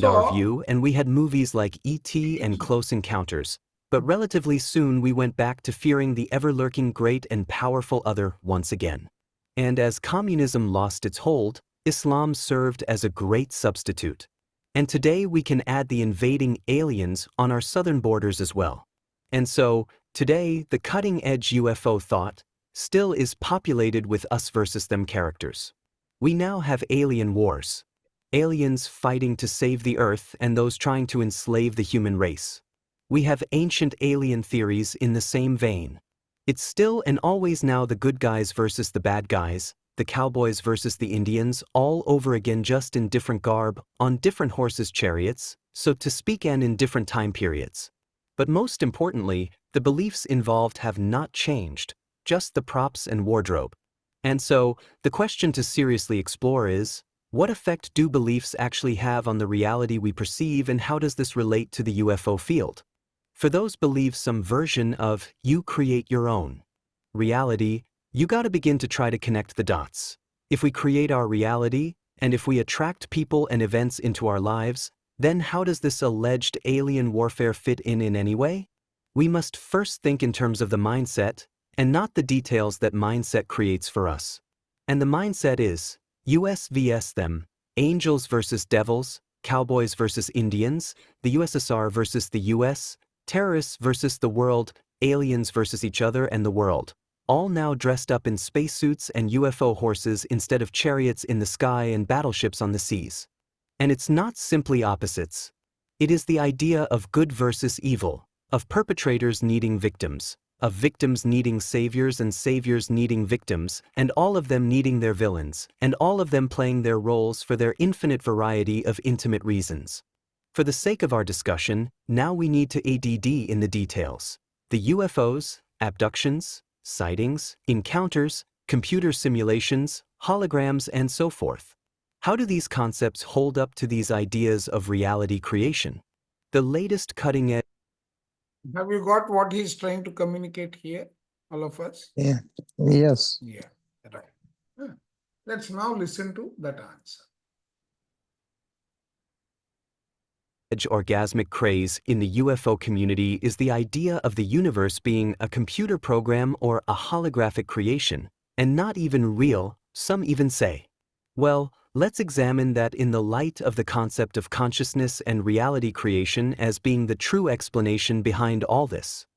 Our view, and we had movies like E.T. and Close Encounters. But relatively soon we went back to fearing the ever-lurking great and powerful other once again. And as communism lost its hold, Islam served as a great substitute. And today we can add the invading aliens on our southern borders as well. And so, today, the cutting-edge UFO thought still is populated with us versus them characters. We now have alien wars. Aliens fighting to save the Earth and those trying to enslave the human race. We have ancient alien theories in the same vein. It's still and always now the good guys versus the bad guys, the cowboys versus the Indians, all over again just in different garb, on different horses' chariots, so to speak, and in different time periods. But most importantly, the beliefs involved have not changed, just the props and wardrobe. And so, the question to seriously explore is, what effect do beliefs actually have on the reality we perceive, and how does this relate to the UFO field? For those believe some version of you create your own reality, you gotta begin to try to connect the dots. If we create our reality, and if we attract people and events into our lives, then how does this alleged alien warfare fit in any way? We must first think in terms of the mindset, and not the details that mindset creates for us. And the mindset is, US vs them, angels versus devils, cowboys versus Indians, the USSR versus the US, terrorists versus the world, aliens versus each other and the world, all now dressed up in spacesuits and UFO horses instead of chariots in the sky and battleships on the seas. And it's not simply opposites. It is the idea of good versus evil, of perpetrators needing victims, of victims needing saviors and saviors needing victims, and all of them needing their villains, and all of them playing their roles for their infinite variety of intimate reasons. For the sake of our discussion, now we need to ADD in the details. The UFOs, abductions, sightings, encounters, computer simulations, holograms, and so forth. How do these concepts hold up to these ideas of reality creation? The latest cutting edge. Have you got what he's trying to communicate here, all of us? Yeah. Yes. Yeah, right. Let's now listen to that answer. Orgasmic craze in the UFO community is the idea of the universe being a computer program or a holographic creation, and not even real, some even say. Well, let's examine that in the light of the concept of consciousness and reality creation as being the true explanation behind all this.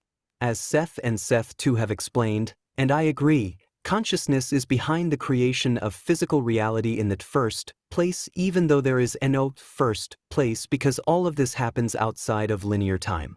As Seth and Seth too have explained, and I agree, consciousness is behind the creation of physical reality in the first place, even though there is no first place, because all of this happens outside of linear time.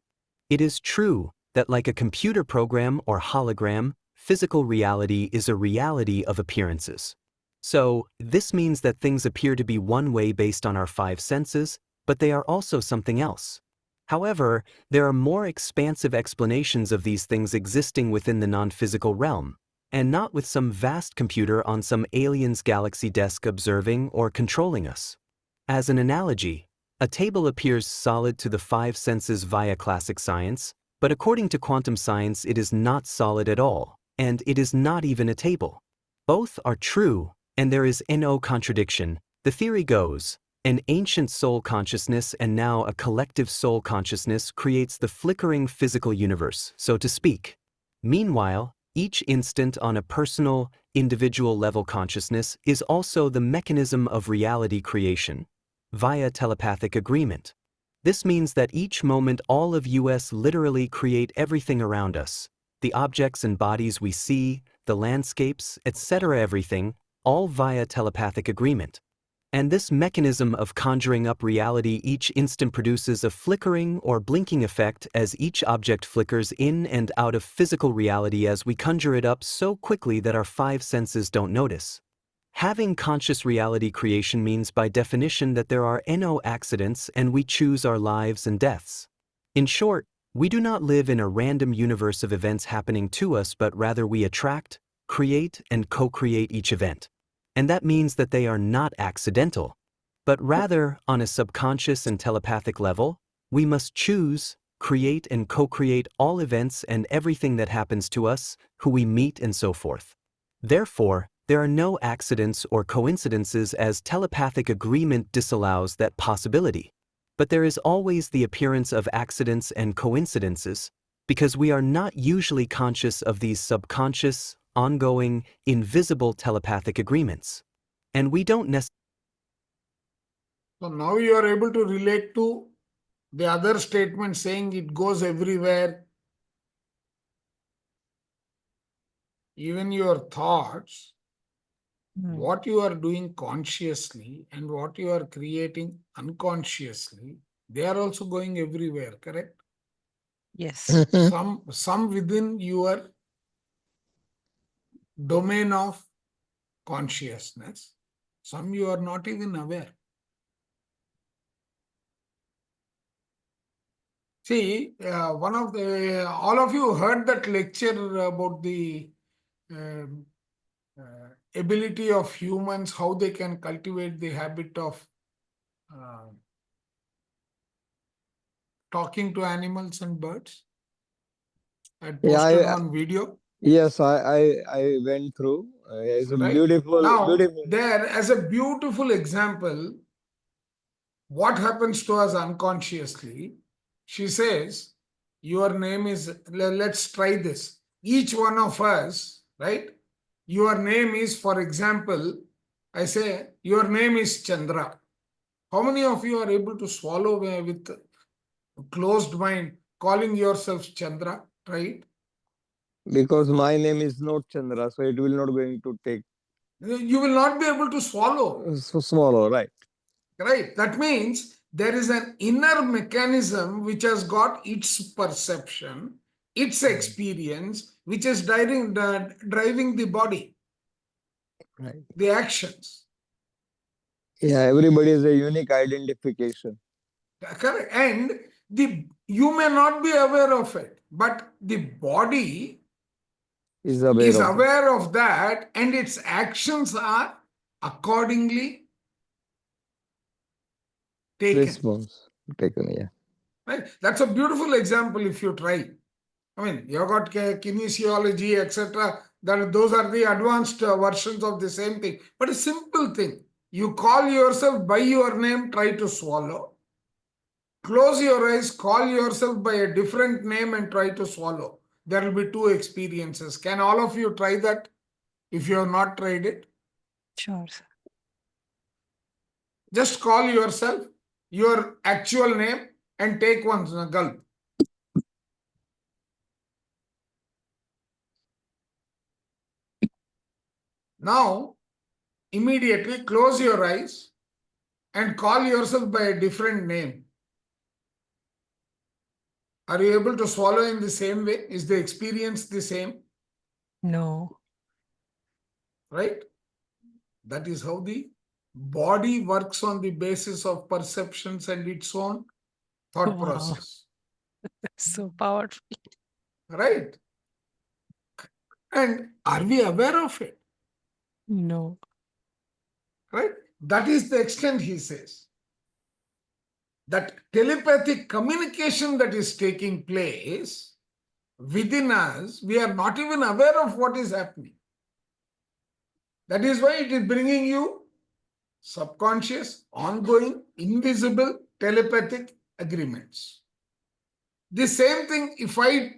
It is true that, like a computer program or hologram, physical reality is a reality of appearances. So, this means that things appear to be one way based on our five senses, but they are also something else. However, there are more expansive explanations of these things existing within the non-physical realm, and not with some vast computer on some alien's galaxy desk observing or controlling us. As an analogy, a table appears solid to the five senses via classic science, but according to quantum science it is not solid at all, and it is not even a table. Both are true, and there is no contradiction. The theory goes, an ancient soul consciousness and now a collective soul consciousness creates the flickering physical universe, so to speak. Meanwhile, each instant on a personal, individual level consciousness is also the mechanism of reality creation, via telepathic agreement. This means that each moment all of us literally create everything around us, the objects and bodies we see, the landscapes, etc., everything, all via telepathic agreement. And this mechanism of conjuring up reality each instant produces a flickering or blinking effect as each object flickers in and out of physical reality as we conjure it up so quickly that our five senses don't notice. Having conscious reality creation means by definition that there are no accidents and we choose our lives and deaths. In short, we do not live in a random universe of events happening to us, but rather we attract, create, and co-create each event. And that means that they are not accidental, but rather, on a subconscious and telepathic level, we must choose, create, and co-create all events and everything that happens to us, who we meet, and so forth. Therefore, there are no accidents or coincidences, as telepathic agreement disallows that possibility. But there is always the appearance of accidents and coincidences, because we are not usually conscious of these subconscious, ongoing, invisible telepathic agreements. And we don't necessarily. So now you are able to relate to the other statement saying it goes everywhere. Even your thoughts, what you are doing consciously and what you are creating unconsciously, they are also going everywhere, correct? Yes. Some within your domain of consciousness, some you are not even aware. See, all of you heard that lecture about the um, ability of humans, how they can cultivate the habit of talking to animals and birds. I had posted on video. Yes, I went through. It's a Right? beautiful, Now, beautiful. there, as a beautiful example, what happens to us unconsciously, she says, your name is, let's try this. Each one of us, right? Your name is, for example, I say, your name is Chandra. How many of you are able to swallow with closed mind, calling yourself Chandra, right? Because my name is not Chandra, so it will not going to take You will not be able to swallow. so swallow, right? Right. That means there is an inner mechanism which has got its perception, its experience, which is driving the body, Right. the actions. Yeah, everybody is a unique identification. Correct. And you may not be aware of it, but the body Is aware is of that. aware of that, and its actions are accordingly taken. Response taken, yeah. Right? That's a beautiful example if you try. I mean, you got kinesiology, etc. Those are the advanced versions of the same thing. But a simple thing. You call yourself by your name, try to swallow. Close your eyes, call yourself by a different name and try to swallow. There will be two experiences. Can all of you try that if you have not tried it? Sure, sir. Just call yourself your actual name and take one gulp. Now, immediately close your eyes and call yourself by a different name. Are you able to swallow in the same way? Is the experience the same? No. Right? That is how the body works on the basis of perceptions and its own thought Wow. process. So powerful. Right? And are we aware of it? No. Right? That is the extent, he says. That telepathic communication that is taking place within us, we are not even aware of what is happening. That is why it is bringing you subconscious, ongoing, invisible telepathic agreements. The same thing if I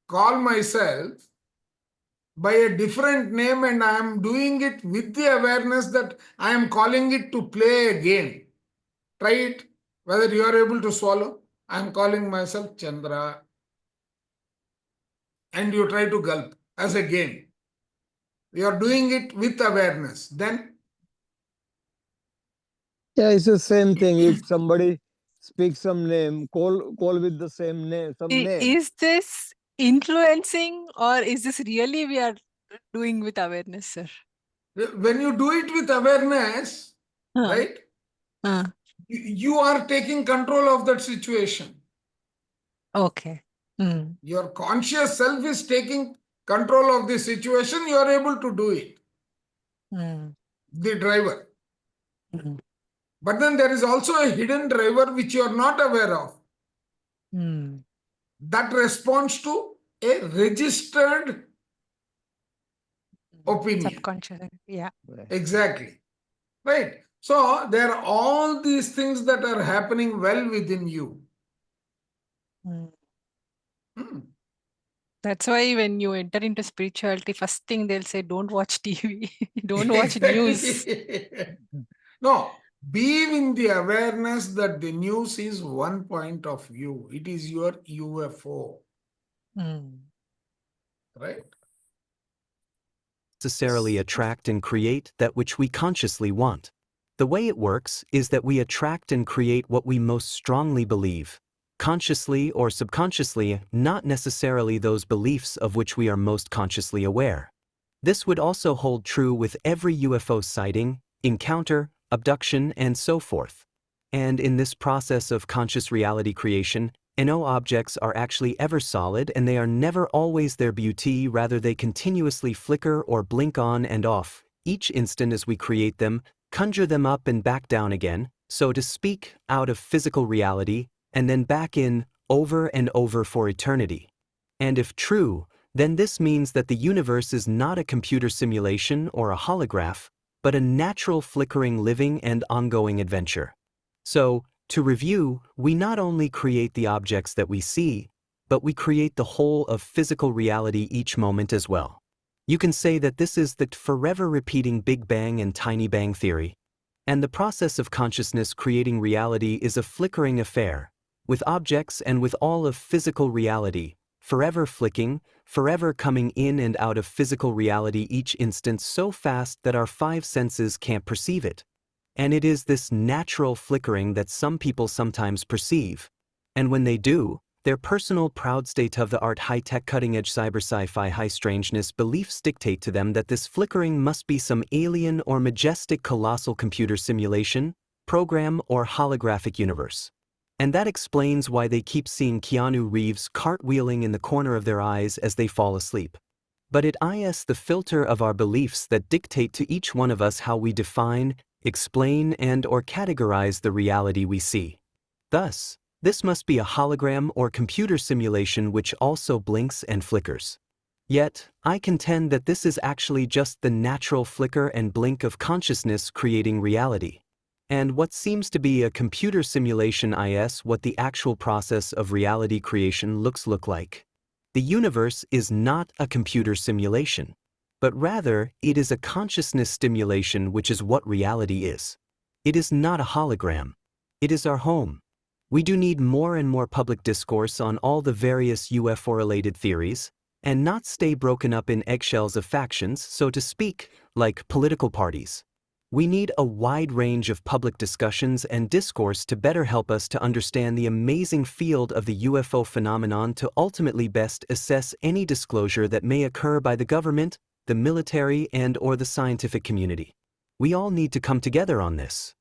call myself by a different name and I am doing it with the awareness that I am calling it to play a game. Try it, whether you are able to swallow. I am calling myself Chandra. And you try to gulp as a game. You are doing it with awareness. Then Yeah, it's the same thing. If somebody speaks some name, call with the same name, some name. Is this influencing or is this really we are doing with awareness, sir? when you do it with awareness, right, you are taking control of that situation. Okay. Your conscious self is taking control of the situation. You are able to do it. The driver. But then there is also a hidden driver which you are not aware of. That responds to a registered opinion. Subconscious. Yeah. Exactly. Right. So there are all these things that are happening well within you. That's why when you enter into spirituality, first thing they'll say, don't watch TV, don't watch news. No, be in the awareness that the news is one point of view. It is your UFO. Right? Necessarily attract and create that which we consciously want. The way it works is that we attract and create what we most strongly believe, consciously or subconsciously, not necessarily those beliefs of which we are most consciously aware. This would also hold true with every UFO sighting, encounter, abduction, and so forth. And in this process of conscious reality creation, NO objects are actually ever solid and they are never always their beauty, rather they continuously flicker or blink on and off, each instant as we create them, conjure them up and back down again, so to speak, out of physical reality, and then back in, over and over for eternity. And if true, then this means that the universe is not a computer simulation or a holograph, but a natural flickering living and ongoing adventure. So, to review, we not only create the objects that we see, but we create the whole of physical reality each moment as well. You can say that this is the forever repeating Big Bang and Tiny Bang theory. And the process of consciousness creating reality is a flickering affair, with objects and with all of physical reality, forever flicking, forever coming in and out of physical reality each instant so fast that our five senses can't perceive it. And it is this natural flickering that some people sometimes perceive. And when they do, their personal proud state-of-the-art high-tech cutting-edge cyber sci-fi high strangeness beliefs dictate to them that this flickering must be some alien or majestic colossal computer simulation, program, or holographic universe. And that explains why they keep seeing Keanu Reeves cartwheeling in the corner of their eyes as they fall asleep. but it is the filter of our beliefs that dictate to each one of us how we define, explain, and/or categorize the reality we see. Thus, this must be a hologram or computer simulation which also blinks and flickers. Yet, I contend that this is actually just the natural flicker and blink of consciousness creating reality. And what seems to be a computer simulation is what the actual process of reality creation looks like. The universe is not a computer simulation, but rather it is a consciousness stimulation, which is what reality is. It is not a hologram. It is our home. We do need more and more public discourse on all the various UFO-related theories, and not stay broken up in eggshells of factions, so to speak, like political parties. We need a wide range of public discussions and discourse to better help us to understand the amazing field of the UFO phenomenon, to ultimately best assess any disclosure that may occur by the government, the military, and/or the scientific community. We all need to come together on this.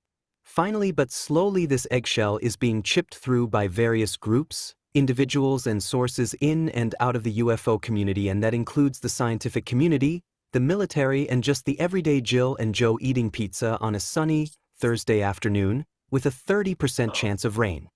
Finally, but slowly, this eggshell is being chipped through by various groups, individuals, and sources in and out of the UFO community, and that includes the scientific community, the military, and just the everyday Jill and Joe eating pizza on a sunny Thursday afternoon with a 30% chance of rain.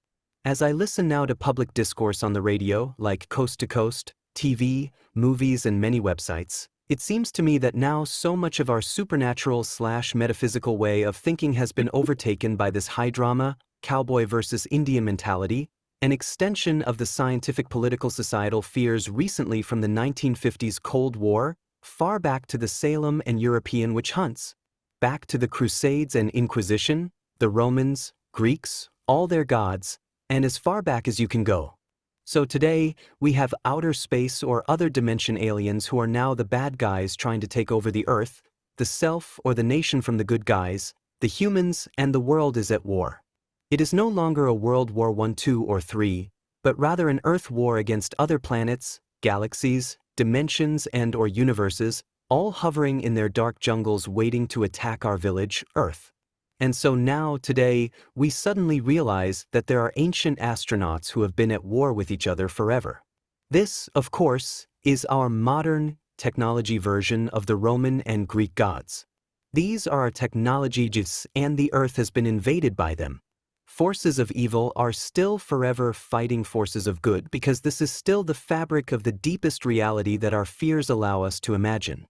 As I listen now to public discourse on the radio, like Coast to Coast, TV, movies, and many websites, it seems to me that now so much of our supernatural/metaphysical way of thinking has been overtaken by this high drama, cowboy versus Indian mentality, an extension of the scientific political societal fears recently from the 1950s Cold War, far back to the Salem and European witch hunts, back to the Crusades and Inquisition, the Romans, Greeks, all their gods, and as far back as you can go. So today, we have outer space or other dimension aliens who are now the bad guys trying to take over the Earth, the self or the nation from the good guys, the humans, and the world is at war. It is no longer a World War I, II, or III, but rather an Earth war against other planets, galaxies, dimensions, and/or universes, all hovering in their dark jungles waiting to attack our village, Earth. And so now, today, we suddenly realize that there are ancient astronauts who have been at war with each other forever. This, of course, is our modern technology version of the Roman and Greek gods. These are our technologies, and the Earth has been invaded by them. Forces of evil are still forever fighting forces of good, because this is still the fabric of the deepest reality that our fears allow us to imagine.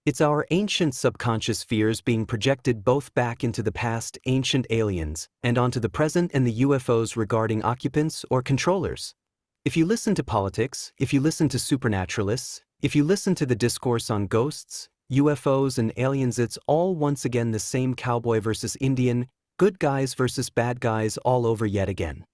It's our ancient subconscious fears being projected both back into the past ancient aliens and onto the present and the UFOs regarding occupants or controllers. If you listen to politics, if you listen to supernaturalists, if you listen to the discourse on ghosts, UFOs, and aliens, it's all once again the same cowboy versus Indian, good guys versus bad guys all over yet again.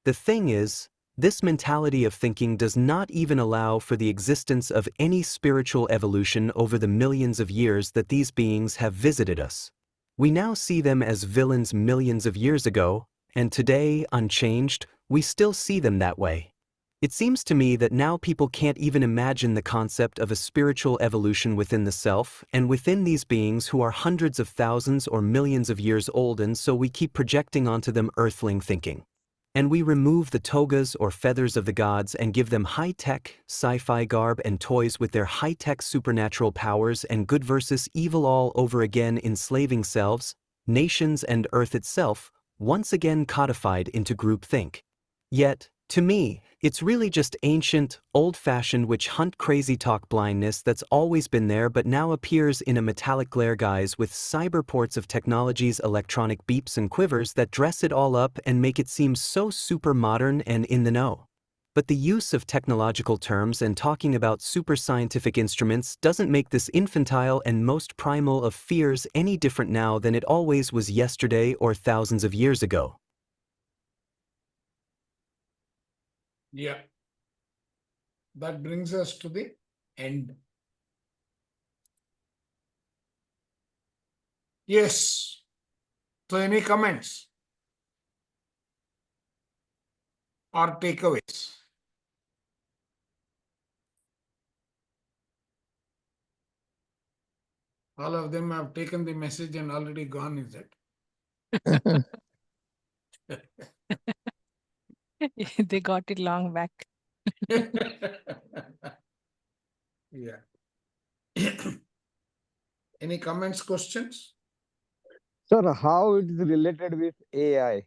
The thing is, this mentality of thinking does not even allow for the existence of any spiritual evolution over the millions of years that these beings have visited us. We now see them as villains millions of years ago, and today, unchanged, we still see them that way. It seems to me that now people can't even imagine the concept of a spiritual evolution within the self and within these beings who are hundreds of thousands or millions of years old, and so we keep projecting onto them earthling thinking. And we remove the togas or feathers of the gods and give them high-tech, sci-fi garb and toys with their high-tech supernatural powers and good versus evil all over again, enslaving selves, nations, and Earth itself, once again codified into groupthink. Yet, to me, it's really just ancient, old-fashioned witch hunt crazy talk blindness that's always been there but now appears in a metallic glare guise with cyberports of technologies, electronic beeps and quivers that dress it all up and make it seem so super modern and in the know. But the use of technological terms and talking about super scientific instruments doesn't make this infantile and most primal of fears any different now than it always was yesterday or thousands of years ago. Yeah. That brings us to the end. Yes. So any comments or takeaways? All of them have taken the message and already gone, is it? They got it long back. Yeah. Any comments, questions? Sir, how it is related with AI,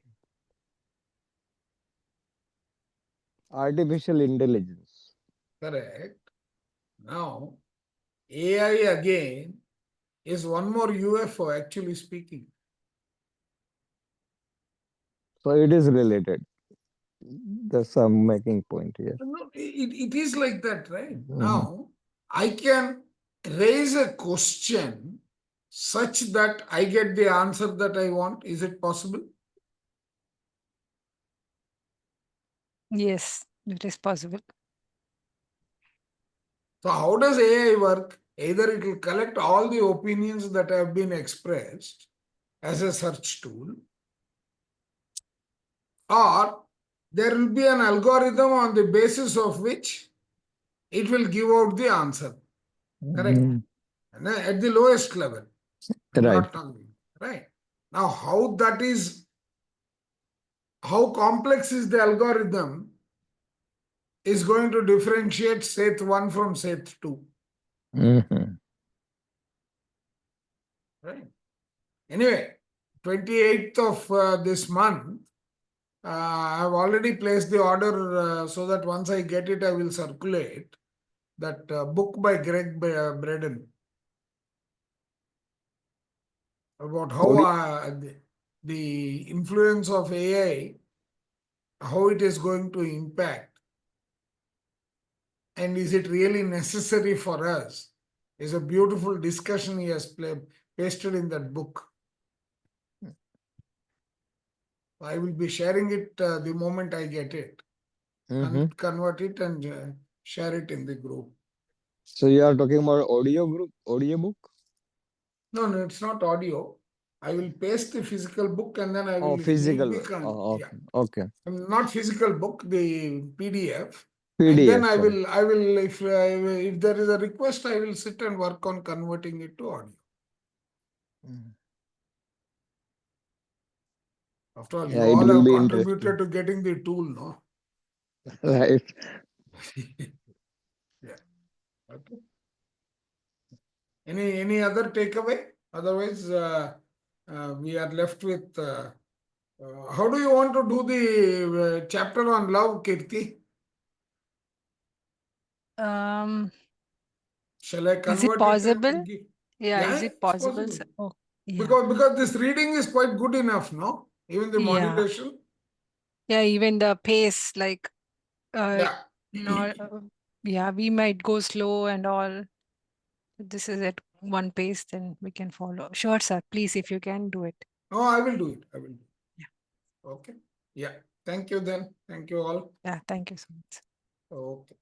artificial intelligence? Correct. Now, AI again is one more UFO, actually speaking. So it is related. That's I'm making point here. No, it is like that, right? Mhm. Now, I can raise a question such that I get the answer that I want. Is it possible? Yes, it is possible. So, how does AI work? Either it will collect all the opinions that have been expressed as a search tool, or there will be an algorithm on the basis of which it will give out the answer. Correct? Mhm. And then at the lowest level. I'm Right. not talking. Right. Now, how complex is the algorithm is going to differentiate Seth 1 from Seth 2. Mhm. Right. Anyway, 28th of this month, I've already placed the order so that once I get it, I will circulate that book by Greg Braden about how the influence of AI, how it is going to impact, and is it really necessary for us, is a beautiful discussion he has pasted in that book. I will be sharing it the moment I get it, Mhm. and convert it and share it in the group. So you are talking about audio book? No, it's not audio. I will paste the physical book and then I Oh, will make the physical. Oh, yeah. okay. Not physical book, the PDF. And then PDF. I Sorry. will, if there is a request, I will sit and work on converting it to audio. Mhm. After all, Yeah, you it all will have be contributed interesting. to getting the tool, no? Right. Yeah. Okay. Any other takeaway? Otherwise, we are left with. How do you want to do the chapter on love, Kirti? Shall I Is it convert it possible? and give? Yeah, Yeah, is it it's possible? possible. Oh, yeah. Because this reading is quite good enough, no? Even the Yeah. modulation. Yeah, even the pace, like, Yeah. not, yeah, we might go slow and all. This is at one pace, then we can follow. Sure, sir. Please, if you can do it. Oh, I will do it. I will do it. Yeah. Okay. Yeah. Thank you then. Thank you all. Yeah, thank you so much. Okay.